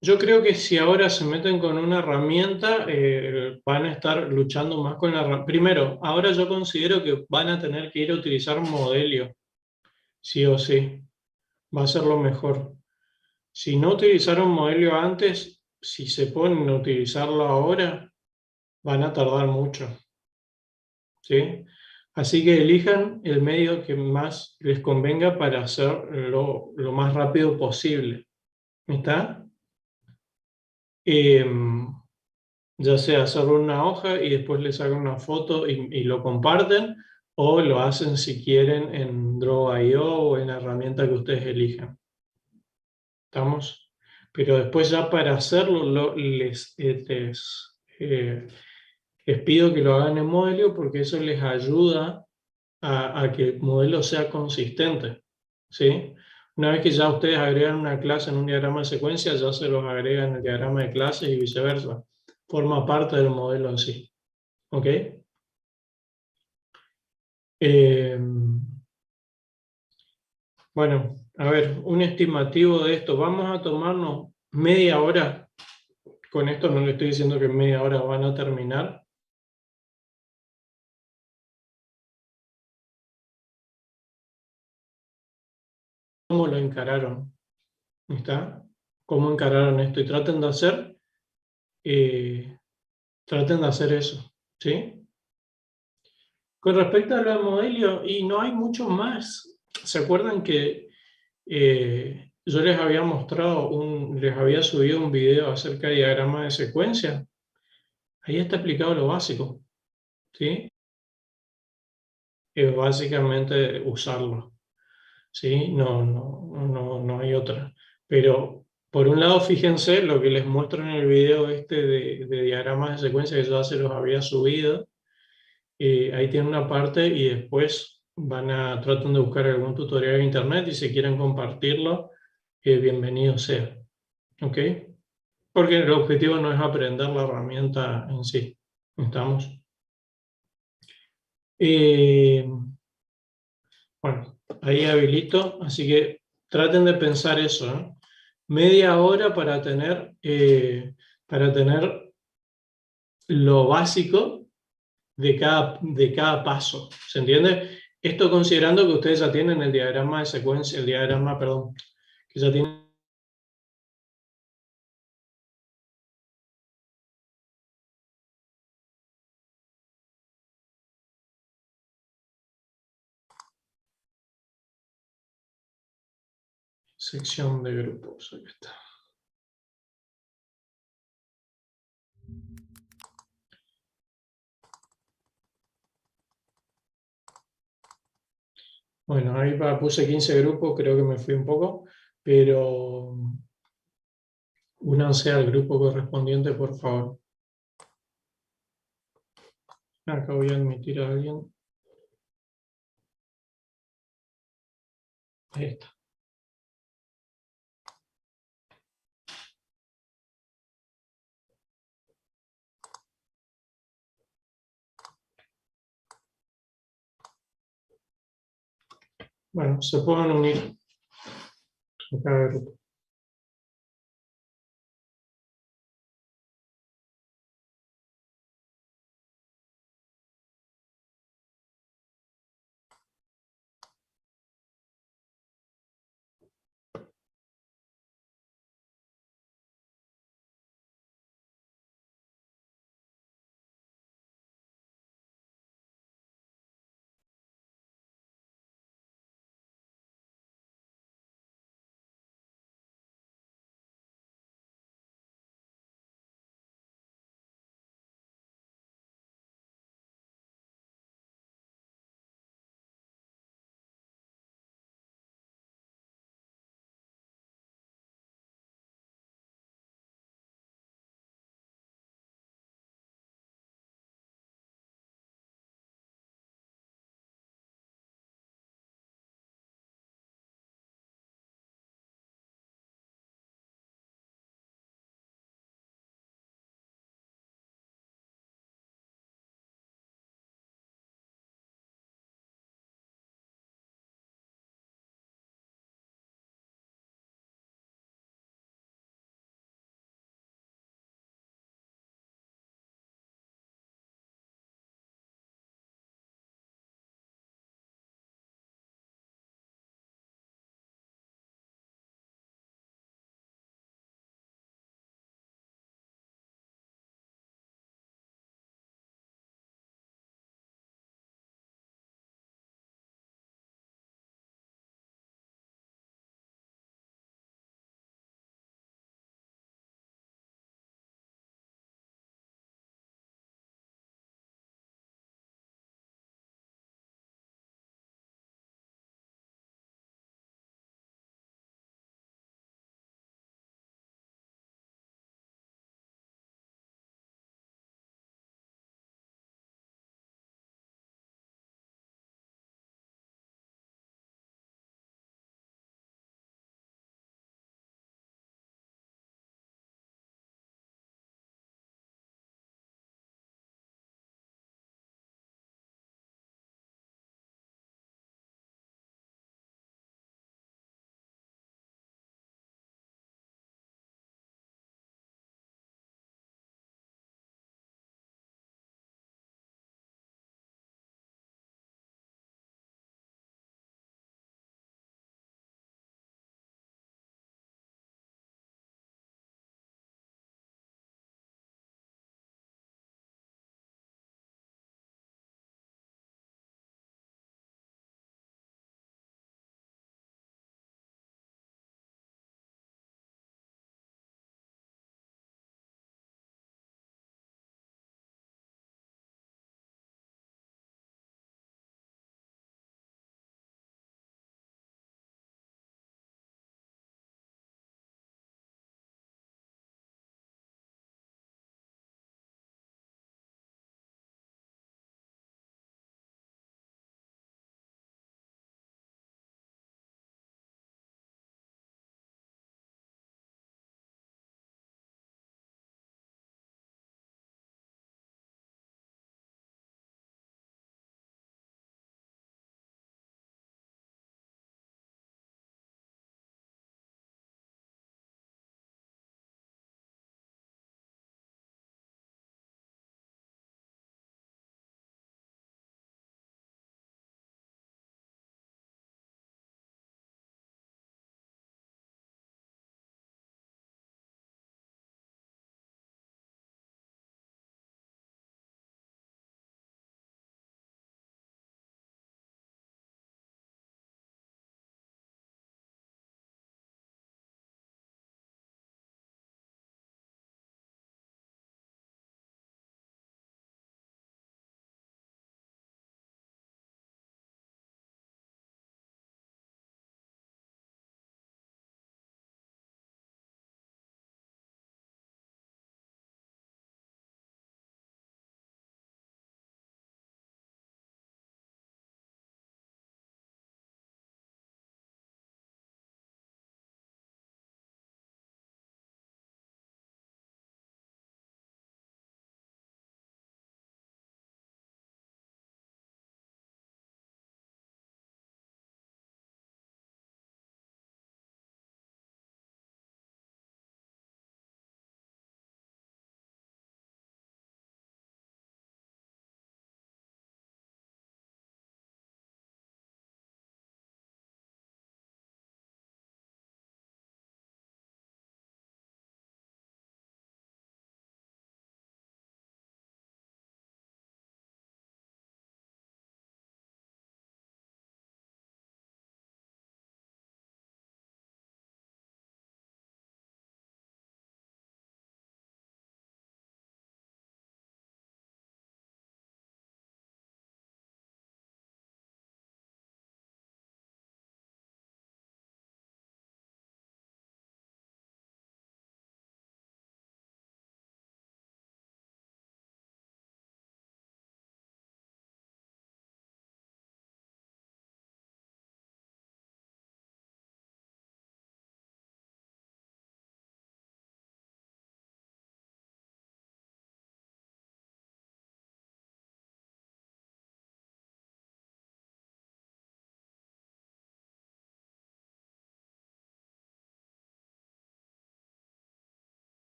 Yo creo que si ahora se meten con una herramienta, van a estar luchando más con la herramienta. Primero, ahora yo considero que van a tener que ir a utilizar Modelio, sí o sí. Va a ser lo mejor. Si no utilizaron Modelio antes, si se ponen a utilizarlo ahora, van a tardar mucho, ¿sí? Así que elijan el medio que más les convenga para hacerlo lo más rápido posible. ¿Está? Ya sea hacerlo en una hoja y después le sacan una foto y lo comparten, o lo hacen si quieren en Draw.io o en la herramienta que ustedes elijan. ¿Estamos? Pero después ya para hacerlo les pido que lo hagan en Modelio porque eso les ayuda a que el modelo sea consistente, ¿sí? Una vez que ya ustedes agregan una clase en un diagrama de secuencia, ya se los agregan en el diagrama de clases y viceversa. Forma parte del modelo en sí. ¿Ok? Eh, bueno, a ver, un estimativo de esto. Vamos a tomarnos media hora. Con esto no le estoy diciendo que en media hora van a terminar. ¿Cómo lo encararon? ¿Está? ¿Cómo encararon esto? Y traten de hacer eso. ¿Sí? Con respecto a lo de Modelio, y no hay mucho más. ¿Se acuerdan que yo les había mostrado, les había subido un video acerca de diagrama de secuencia? Ahí está explicado lo básico, ¿sí? Es básicamente usarlo, ¿sí? No hay otra. Pero, por un lado, fíjense lo que les muestro en el video este de diagramas de secuencia que yo ya se los había subido. Ahí tienen una parte y después tratan de buscar algún tutorial en internet y si quieren compartirlo, bienvenido sea. ¿Ok? Porque el objetivo no es aprender la herramienta en sí. ¿Estamos? Eh, bueno, ahí habilito, así que traten de pensar eso, ¿eh? Media hora para tener lo básico de cada paso. ¿Se entiende? Esto considerando que ustedes ya tienen el diagrama de secuencia, perdón, que ya tienen sección de grupos. Aquí está. Bueno, ahí puse 15 grupos, creo que me fui un poco, pero únanse al grupo correspondiente, por favor. Acá voy a admitir a alguien. Ahí está. Bueno, se pueden unir a cada grupo.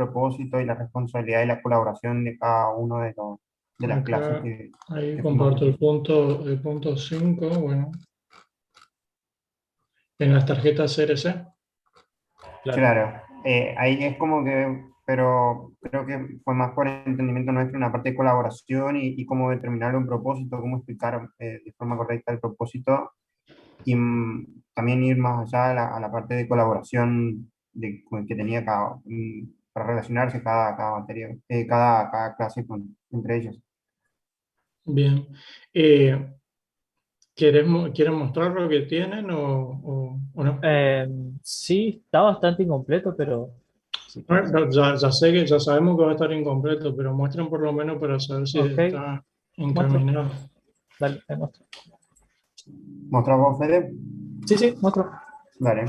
propósito y la responsabilidad y la colaboración de cada uno de las clases Acá, ahí que comparto formamos. el punto 5, bueno, en las tarjetas CRC. Claro. Claro, ahí es como que, pero creo que fue más por entendimiento nuestro, una parte de colaboración y cómo determinar un propósito, cómo explicar de forma correcta el propósito y también ir más allá a la parte de colaboración que tenía para relacionarse cada materia, cada clase entre ellos. Bien. ¿Quieren mostrar lo que tienen o no? Sí, está bastante incompleto, pero sí. Bueno, ya sé que ya sabemos que va a estar incompleto, pero muestren por lo menos para saber si Ok, está muestro. encaminado. Dale, ahí muestro. ¿Mostrar vos, Fede? Sí, sí, muestro. Dale.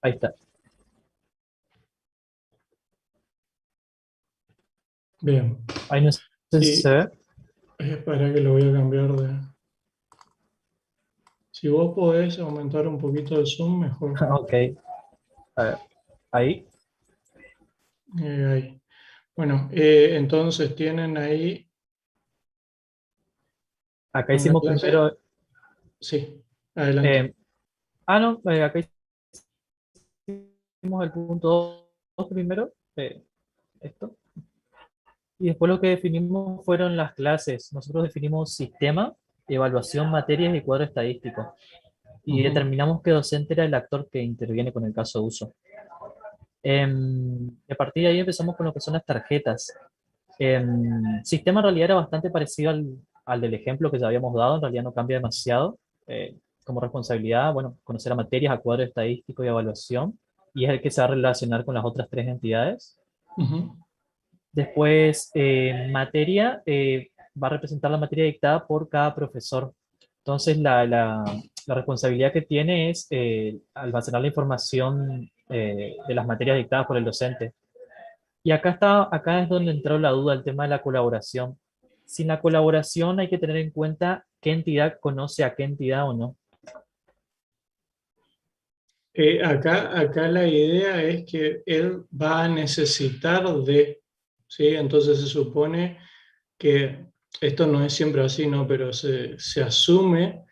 Ahí está. Bien. Ahí no sé si se Y ve. espera que lo voy a cambiar de... Si vos podés aumentar un poquito el zoom, mejor. Ok. A ver, ahí. Ahí. Bueno, entonces tienen ahí Acá una hicimos clase. primero. Sí, adelante. eh, no, acá hicimos el punto 2 primero. Esto. Y después lo que definimos fueron las clases. Nosotros definimos sistema, evaluación, materias y cuadro estadístico. Y Ujú. determinamos que docente era el actor que interviene con el caso de uso. A partir de ahí empezamos con lo que son las tarjetas. Sistema en realidad era bastante parecido al del ejemplo que ya habíamos dado, en realidad no cambia demasiado. Como responsabilidad, bueno, conocer a materias, a cuadro estadístico y evaluación, y es el que se va a relacionar con las otras tres entidades. Ujú. Después, materia va a representar la materia dictada por cada profesor. Entonces, la responsabilidad que tiene es almacenar la información de las materias dictadas por el docente. Y acá es donde entró la duda, el tema de la colaboración. Sin la colaboración hay que tener en cuenta qué entidad conoce a qué entidad o no. Acá la idea es que él va a necesitar de, ¿sí? Entonces se supone que esto no es siempre así, ¿no? Pero se asume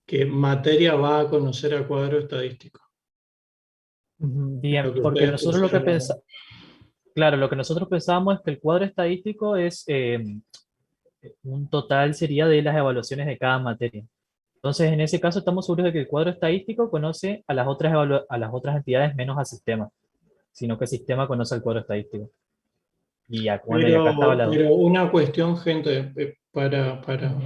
que materia va a conocer a cuadro estadístico. Ujú, Es lo bien, que porque ustedes nosotros lo que pusieron. pensamos, claro, lo que nosotros pensábamos es que el cuadro estadístico es un total sería de las evaluaciones de cada materia. Entonces, en ese caso estamos seguros de que el cuadro estadístico conoce a las a las otras entidades menos al sistema, sino que el sistema conoce al cuadro estadístico. Y bueno, y acá estaba la duda. Pero una cuestión, gente, Ujú,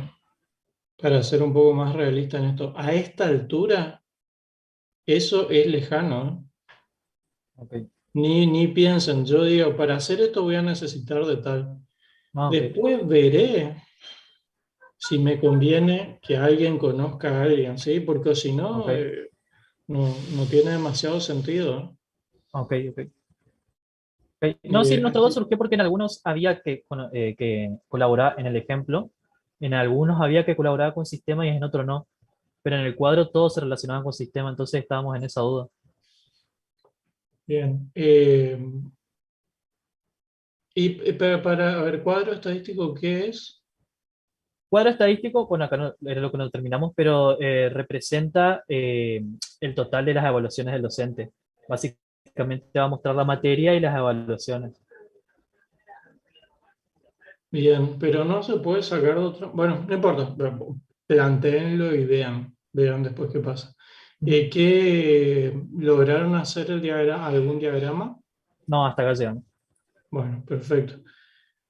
para ser un poco más realista en esto, a esta altura eso es lejano, ¿eh? ok. Ni piensen, yo digo, para hacer esto voy a necesitar de tal. Ah, ok. Después veré si me conviene que alguien conozca a alguien, ¿sí? Porque si no, Ok. no tiene demasiado sentido. Ok, ok. Ok. No, sí, nuestra duda Así, surgió porque en algunos había que colaborar en el ejemplo, en algunos había que colaborar con sistema y en otros no, pero en el cuadro todos se relacionaban con sistema, entonces estábamos en esa duda. bien. Y para, a ver, cuadro estadístico, ¿qué es? Cuadro estadístico, bueno, acá no, era lo que no terminamos, pero representa el total de las evaluaciones del docente. Básicamente te va a mostrar la materia y las evaluaciones. Bien, pero no se puede sacar de otro. Bueno, no importa, pero planteenlo y vean después qué pasa. Ujú. ¿Qué lograron hacer el diagrama, algún diagrama? No, hasta acá llegamos. Bueno, perfecto.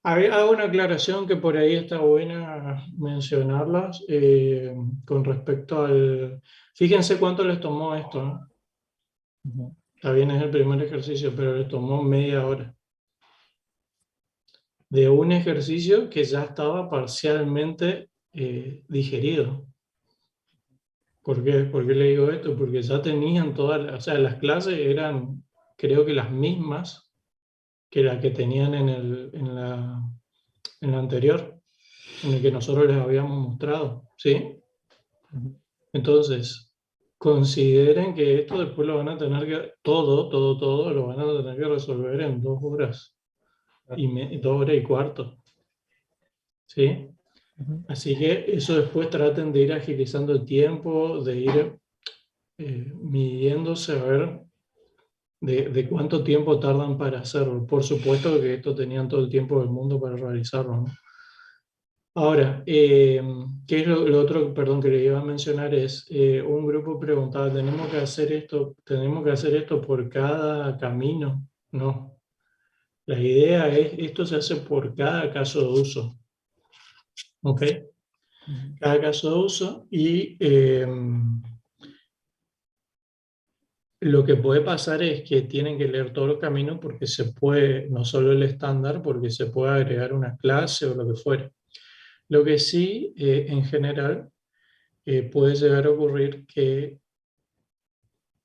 Hago una aclaración que por ahí está buena mencionarlas con respecto al... Fíjense cuánto les tomó esto, ¿no? Ujú. Está bien, es el primer ejercicio, pero les tomó media hora de un ejercicio que ya estaba parcialmente digerido. ¿Por qué le digo esto? Porque ya tenían todas, o sea, las clases eran, creo que las mismas que las que tenían en la anterior, en el que nosotros les habíamos mostrado, ¿sí? Ujú. Entonces, consideren que esto después lo van a tener que, todo lo van a tener que resolver en 2 horas, 2 horas y cuarto. ¿Sí? Ujú. Así que eso después traten de ir agilizando el tiempo, de ir midiéndose a ver de cuánto tiempo tardan para hacerlo. Por supuesto que esto tenían todo el tiempo del mundo para realizarlo, ¿no? Ahora, ¿qué es lo otro, perdón, que le iba a mencionar? Es, un grupo preguntaba, tenemos que hacer esto por cada camino? No. La idea es, esto se hace por cada caso de uso. ¿Ok? Ujú. Cada caso de uso y lo que puede pasar es que tienen que leer todos los caminos porque se puede, no solo el estándar, porque se puede agregar una clase o lo que fuera. Lo que sí, en general, puede llegar a ocurrir que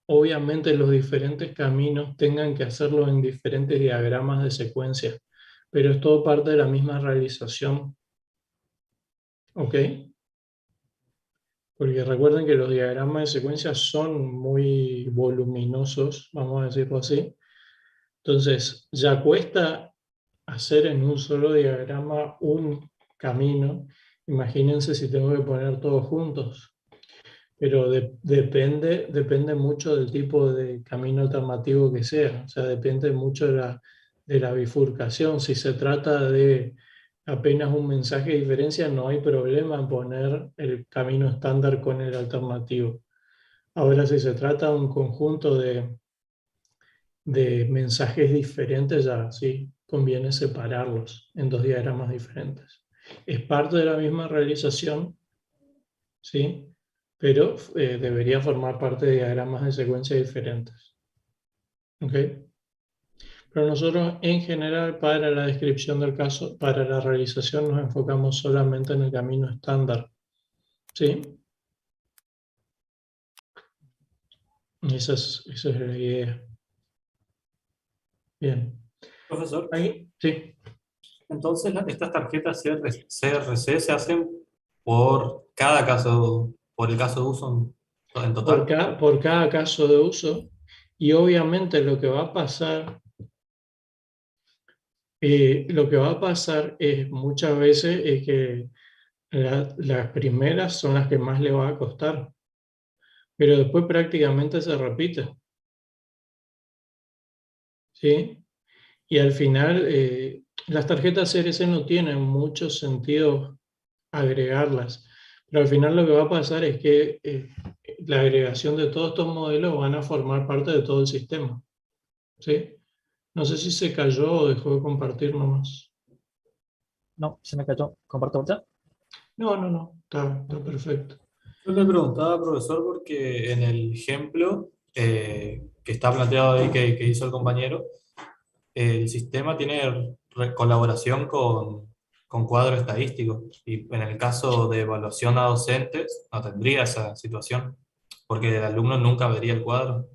obviamente los diferentes caminos tengan que hacerlo en diferentes diagramas de secuencia, pero es todo parte de la misma realización. ¿Ok? Porque recuerden que los diagramas de secuencia son muy voluminosos, vamos a decirlo así. Entonces, ya cuesta hacer en un solo diagrama un camino. Imagínense si tengo que poner todos juntos. Pero depende mucho del tipo de camino alternativo que sea. O sea, depende mucho de la bifurcación. Si se trata de apenas un mensaje de diferencia, no hay problema en poner el camino estándar con el alternativo. Ahora, si se trata de un conjunto de mensajes diferentes, ya sí, conviene separarlos en 2 diagramas diferentes. Es parte de la misma realización, ¿sí? Pero debería formar parte de diagramas de secuencia diferentes. ¿Ok? Pero nosotros en general para la descripción del caso, para la realización nos enfocamos solamente en el camino estándar. ¿Sí? Esa es la idea. Bien. Profesor, Ahí, sí. entonces estas tarjetas CRC se hacen por cada caso, por el caso de uso en total. Por cada caso de uso. Y obviamente lo que va a pasar es muchas veces es que las primeras son las que más le va a costar, pero después prácticamente se repite, ¿sí? Y al final las tarjetas CRC no tienen mucho sentido agregarlas, pero al final lo que va a pasar es que la agregación de todos estos modelos van a formar parte de todo el sistema, ¿sí? No sé si se cayó o dejó de compartir nomás. No, se me cayó. ¿Comparto ya? No, está perfecto. Yo le preguntaba, profesor, porque en el ejemplo que está planteado ahí que hizo el compañero, el sistema tiene colaboración con cuadro estadístico y en el caso de evaluación a docentes no tendría esa situación, porque el alumno nunca vería el cuadro.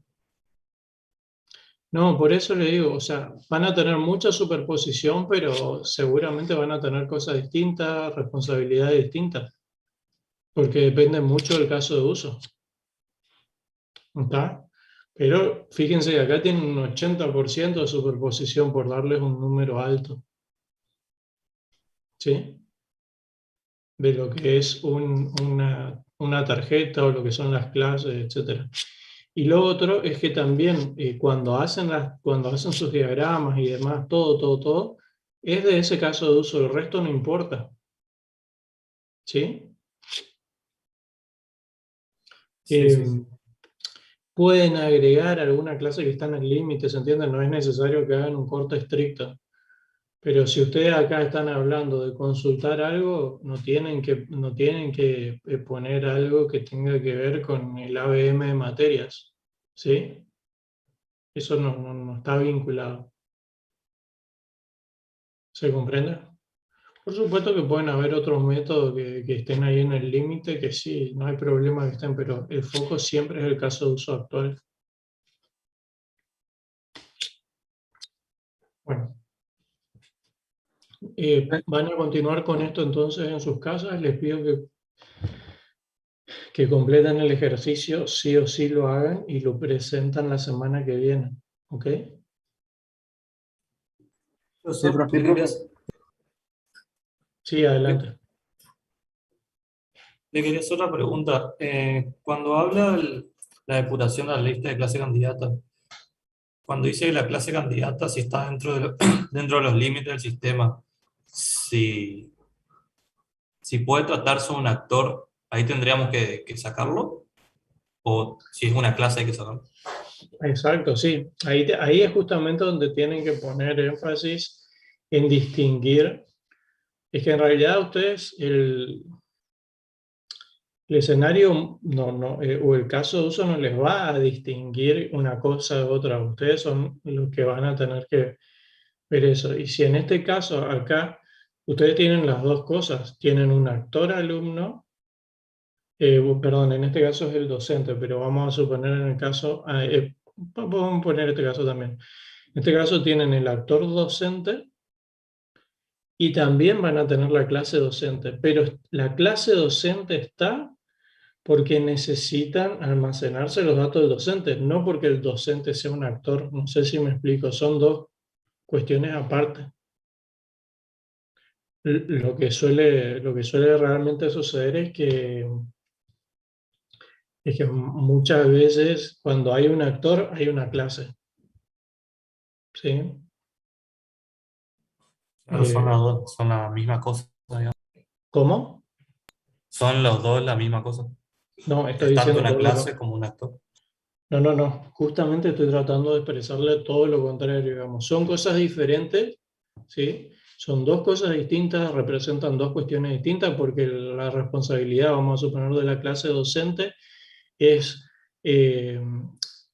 No, por eso le digo, o sea, van a tener mucha superposición, pero seguramente van a tener cosas distintas, responsabilidades distintas, porque depende mucho del caso de uso. ¿Está? Pero fíjense que acá tienen un 80% de superposición por darles un número alto, ¿sí? De lo que es una tarjeta o lo que son las clases, etc. Y lo otro es que también cuando hacen sus diagramas y demás, todo, es de ese caso de uso, el resto no importa, ¿sí? Sí, sí, sí. Pueden agregar alguna clase que está en el límite, ¿se entiende? No es necesario que hagan un corte estricto. Pero si ustedes acá están hablando de consultar algo, no tienen que poner algo que tenga que ver con el ABM de materias, ¿sí? Eso no está vinculado. ¿Se comprende? Por supuesto que pueden haber otros métodos que estén ahí en el límite, que sí, no hay problema que estén, pero el foco siempre es el caso de uso actual. Bueno, ¿van a continuar con esto entonces en sus casas? Les pido que que completen el ejercicio, sí o sí lo hagan y lo presentan la semana que viene. ¿Ok? Sí, Profesor, profe. Sí, adelante. le quería hacer otra pregunta. Cuando habla la depuración de la lista de clase candidata, cuando dice que la clase candidata, si está dentro de los límites del sistema, si, si puede tratarse un actor, ahí tendríamos que sacarlo, o si es una clase hay que sacarlo. Exacto, sí. Ahí es justamente donde tienen que poner énfasis en distinguir. Es que en realidad ustedes, el escenario o el caso de uso no les va a distinguir una cosa de otra. Ustedes son los que van a tener que ver eso. Y si en este caso acá ustedes tienen las dos cosas, tienen un actor alumno, perdón, en este caso es el docente, pero vamos a suponer en el caso, vamos a poner este caso también. En este caso tienen el actor docente y también van a tener la clase docente, pero la clase docente está porque necesitan almacenarse los datos del docente, no porque el docente sea un actor. No sé si me explico, son dos cuestiones aparte. Lo que suele realmente suceder es que muchas veces cuando hay un actor hay una clase. ¿Sí? Pero son las Eh, dos, son la misma cosa, digamos. ¿Cómo? Son los dos la misma cosa. No, estoy Es tanto diciendo una todo lo clase contrario. como un actor. No, no, no. Justamente estoy tratando de expresarle todo lo contrario, digamos. Son cosas diferentes, ¿sí? Son dos cosas distintas, representan dos cuestiones distintas, porque la responsabilidad, vamos a suponer, de la clase docente es eh,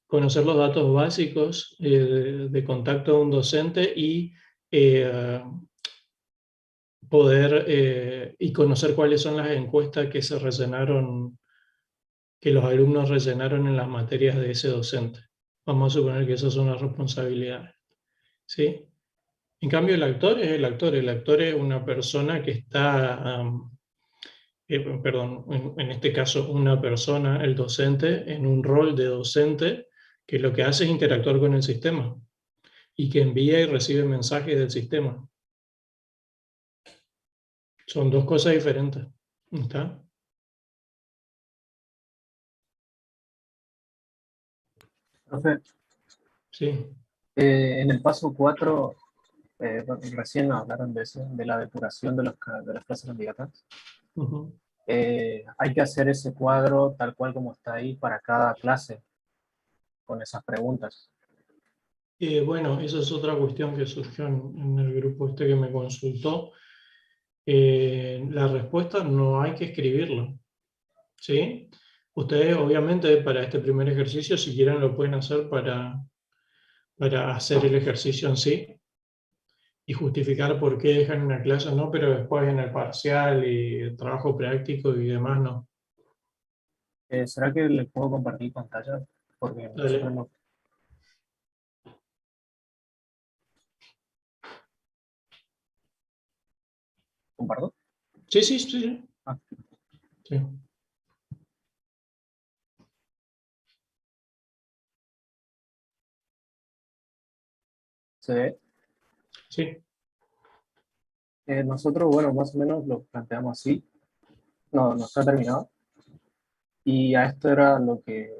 conocer los datos básicos de contacto de un docente y eh, poder y conocer cuáles son las encuestas que se rellenaron, que los alumnos rellenaron en las materias de ese docente. Vamos a suponer que esas son las responsabilidades, ¿sí? En cambio, el actor es el actor. El actor es una persona que está, perdón, en este caso, una persona, el docente, en un rol de docente, que lo que hace es interactuar con el sistema y que envía y recibe mensajes del sistema. Son dos cosas diferentes. ¿Está? Profe, Sí. en el paso 4, bueno, recién hablaron de eso, de la depuración de las clases candidatas. Ujú. Hay que hacer ese cuadro tal cual como está ahí para cada clase, con esas preguntas. Bueno, esa es otra cuestión que surgió en el grupo este que me consultó. La respuesta no hay que escribirlo, ¿sí? Ustedes, obviamente, para este primer ejercicio, si quieren, lo pueden hacer para hacer el ejercicio en sí y justificar por qué dejan una clase o no, pero después en el parcial y el trabajo práctico y demás, no. ¿Será que les puedo compartir pantalla? Porque nosotros Dale. no... ¿Comparto? Sí, sí, sí, sí. Ah, Sí. ¿se ve? Sí. Nosotros, bueno, más o menos lo planteamos así. No, no está terminado. Y a esto era lo que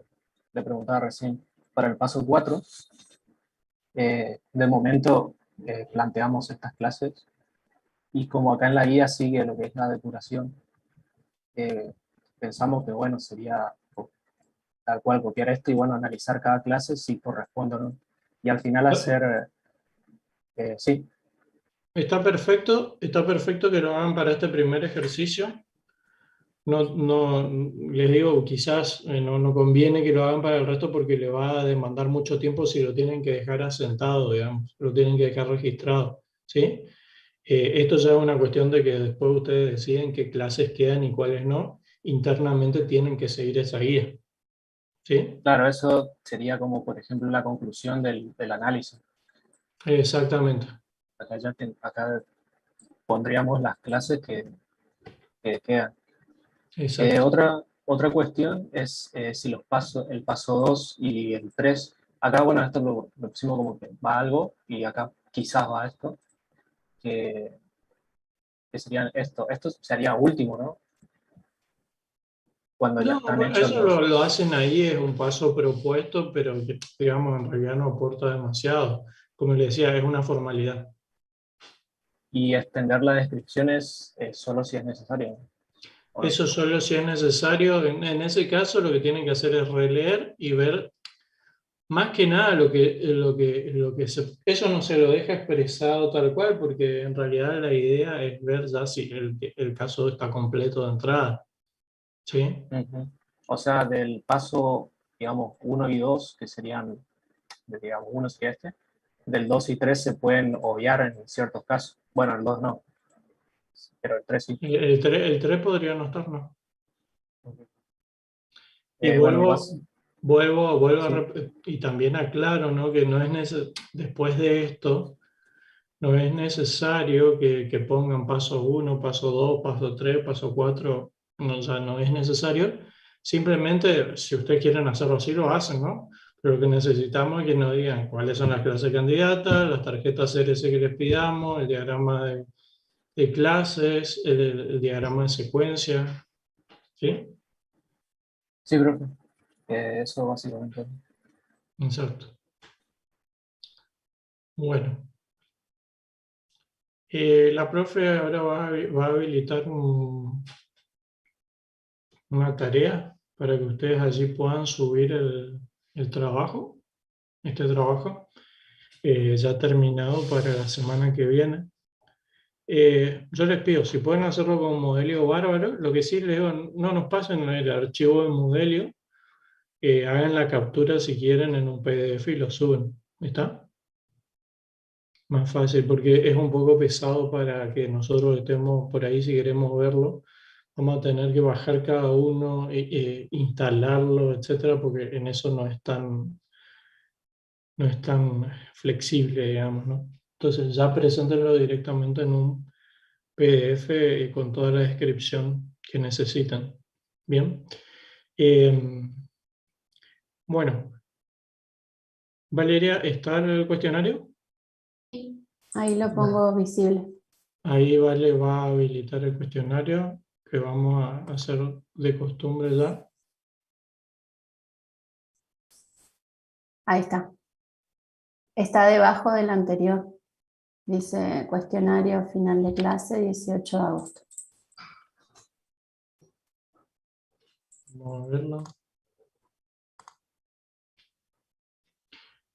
le preguntaba recién. Para el paso 4, de momento planteamos estas clases y como acá en la guía sigue lo que es la depuración, eh, pensamos que bueno, sería tal cual copiar esto y bueno, analizar cada clase si corresponde o no. Y al final hacer, sí, Está perfecto que lo hagan para este primer ejercicio. No, no, les digo, quizás no conviene que lo hagan para el resto porque le va a demandar mucho tiempo si lo tienen que dejar asentado, digamos, lo tienen que dejar registrado, ¿sí? Esto ya es una cuestión de que después ustedes deciden qué clases quedan y cuáles no. Internamente tienen que seguir esa guía, ¿sí? claro, eso sería como por ejemplo la conclusión del análisis. Exactamente. Acá pondríamos las clases que quedan. Exacto. Otra, Otra cuestión es si el paso 2 y el 3, acá, bueno, esto lo pusimos como que va algo, y acá quizás va esto, que, que serían esto. Esto sería último, ¿no? Cuando ya están No, hechos eso los... lo hacen ahí, es un paso propuesto, pero que, digamos, en realidad no aporta demasiado. Como le decía, es una formalidad. Y extender las descripciones solo si es necesario, ¿no? ¿O no? Eso solo si es necesario. En ese caso, lo que tienen que hacer es releer y ver más que nada eso no se lo deja expresado tal cual, porque en realidad la idea es ver ya si el caso está completo de entrada. ¿Sí? Ujú. O sea, del paso, digamos, 1 y 2, que serían, digamos, 1 sería este, del 2 y 3 se pueden obviar en ciertos casos. Bueno, el 2 no, pero el 3 sí. El 3 podría no estar, ¿no? Ujú. Y Bueno, más, sí. y también aclaro, ¿no? Que no es después de esto, no es necesario que pongan paso uno, paso 2, paso 3, paso 4, no, o sea, no es necesario. Simplemente, si ustedes quieren hacerlo así, lo hacen, ¿no? Pero lo que necesitamos es que nos digan cuáles son las clases candidatas, las tarjetas CRC que les pidamos, el diagrama de clases, el diagrama de secuencia, ¿sí? Sí, profe. Eso básicamente. Exacto. Bueno. La profe ahora va a habilitar una tarea para que ustedes allí puedan subir el trabajo, este trabajo, ya terminado para la semana que viene. Yo les pido, si pueden hacerlo con Modelio Bárbaro, lo que sí les digo, no nos pasen el archivo de Modelio, hagan la captura si quieren en un PDF y lo suben. ¿Está? Más fácil, porque es un poco pesado para que nosotros estemos por ahí si queremos verlo. Vamos a tener que bajar cada uno, instalarlo, etcétera, porque en eso no es tan flexible, digamos, ¿no? Entonces ya preséntenlo directamente en un PDF con toda la descripción que necesitan. Bien. Eh, bueno, Valeria, ¿está el cuestionario? Ahí lo pongo visible. Ahí Vale va a habilitar el cuestionario que vamos a hacer de costumbre ya. Ahí está. Está debajo del anterior. Dice cuestionario final de clase 18 de agosto. Vamos a verlo.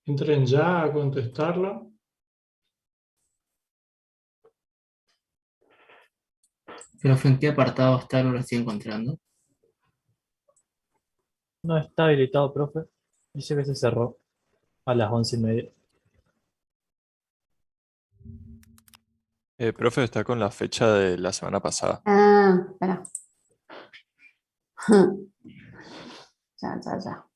Entren ya a contestarlo. Profe, ¿en qué apartado está? No lo estoy encontrando. No está habilitado, profe. Dice que se cerró a las 11:30. Profe, está con la fecha de la semana pasada. Ah, espera. Ya, ya, ya.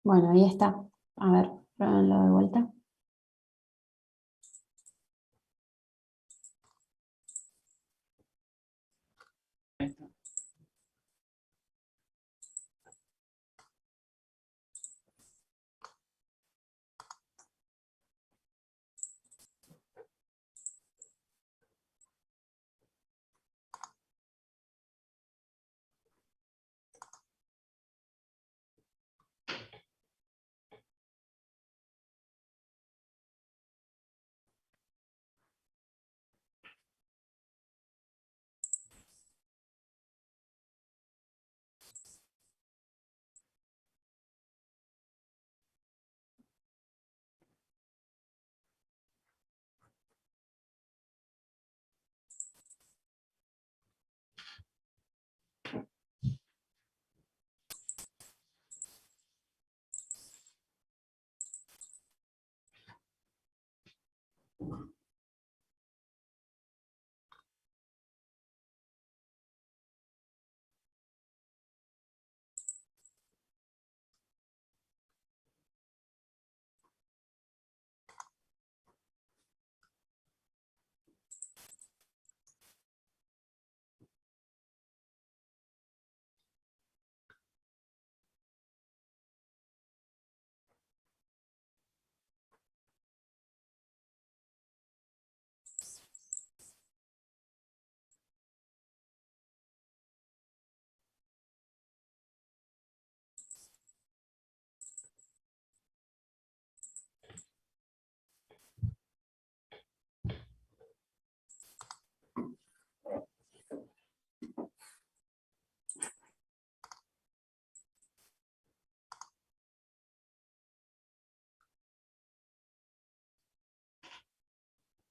Bueno, ahí está. A ver, pruébenlo de vuelta.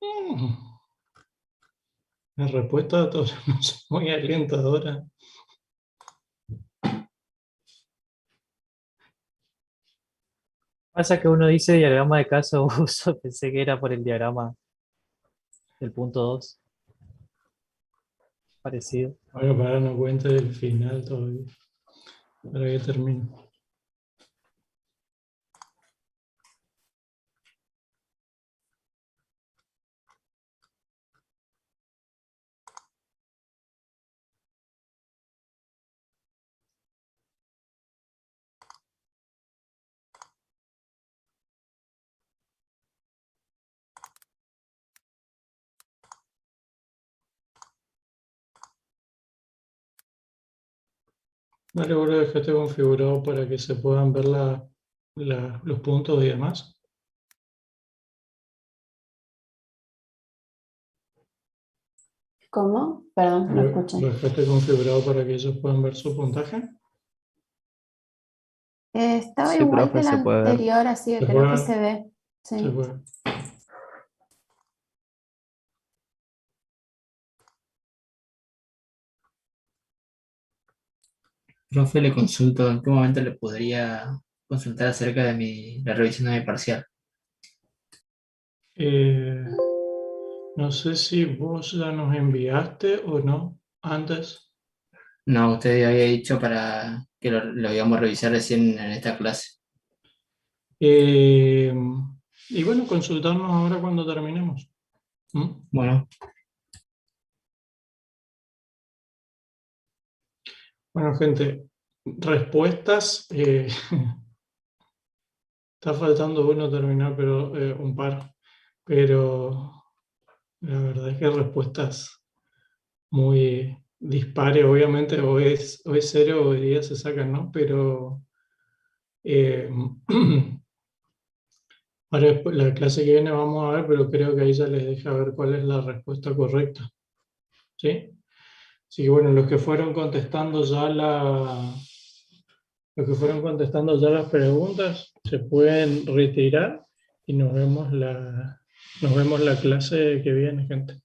Mm, La respuesta todavía no es muy alentadora. Pasa que uno dice diagrama de caso de uso, pensé que era por el diagrama del punto 2, parecido. Ahora para no cuenta del final todavía. Para que termine. Vale, vos lo dejaste configurado para que se puedan ver los puntos y demás. ¿Cómo? Perdón, no escuché. ¿Lo dejaste configurado para que ellos puedan ver su puntaje? Estaba Sí, igual profe, que la se puede ver. anterior, así que Se creo que puede- se ve. Se Sí. puede. Profe, le consulto en qué momento le podría consultar acerca de la revisión de mi parcial. Eh, no sé si vos ya nos enviaste o no antes. No, usted había dicho para que lo íbamos a revisar recién en esta clase. Eh, y bueno, consultarnos ahora cuando terminemos. ¿Mm? Bueno, Bueno, gente, respuestas. Está faltando uno terminar, pero un par. Pero la verdad es que respuestas muy dispares. Obviamente, o es cero o hoy día se sacan, ¿no? Pero eh, ahora la clase que viene vamos a ver, pero creo que ahí ya les deja ver cuál es la respuesta correcta. ¿Sí? Así que bueno, los que fueron contestando ya las preguntas se pueden retirar y nos vemos la clase que viene, gente.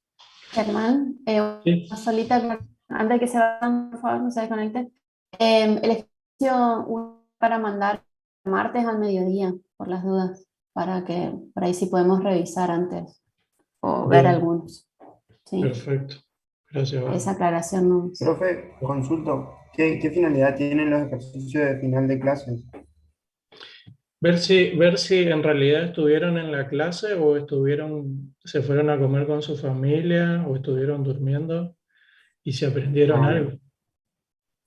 Germán, Sí, una solita, antes de que se vayan, por favor, no se desconecten. El ejercicio para mandar martes al mediodía, por las dudas, para que por ahí sí podemos revisar antes o ver bien, algunos. ¿Sí? perfecto. Gracias, Vale. Esa aclaración no. Profe, consulto, ¿qué finalidad tienen los ejercicios de final de clase? Ver si en realidad estuvieron en la clase o se fueron a comer con su familia o estuvieron durmiendo y si aprendieron Ah, algo.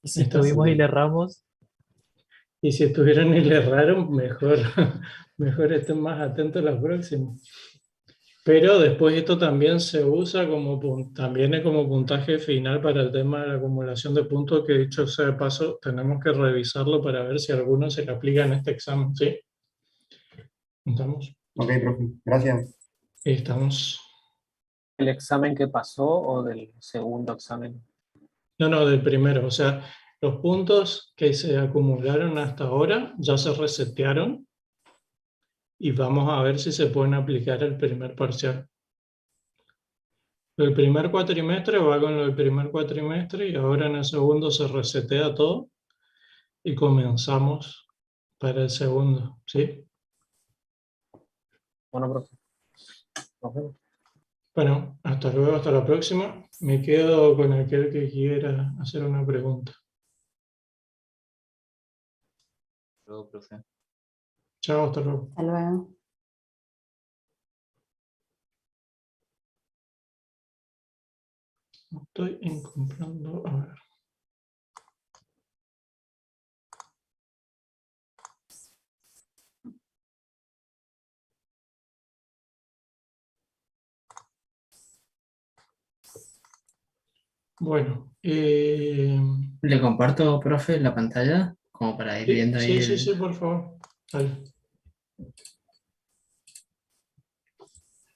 Y si Está- estuvimos y le erramos, Y si estuvieron y le erraron, mejor, mejor estén más atentos a la próxima. Pero después esto también se usa también es como puntaje final para el tema de la acumulación de puntos, que dicho sea de paso, tenemos que revisarlo para ver si alguno se le aplica en este examen, ¿sí? ¿Estamos? ok, profe, gracias. Estamos. ¿El examen que pasó o del segundo examen? No, del primero. O sea, los puntos que se acumularon hasta ahora ya se resetearon y vamos a ver si se pueden aplicar el primer parcial. El primer cuatrimestre va con lo del primer cuatrimestre y ahora en el segundo se resetea todo y comenzamos para el segundo, ¿sí? Bueno, profe, nos vemos. Bueno, hasta luego, hasta la próxima. Me quedo con aquel que quiera hacer una pregunta. Luego, profe. Chao, hasta luego. Hasta luego. Estoy encontrando, a ver. Bueno, le comparto, profe, la pantalla como para ir viendo ahí sí, por favor. Dale.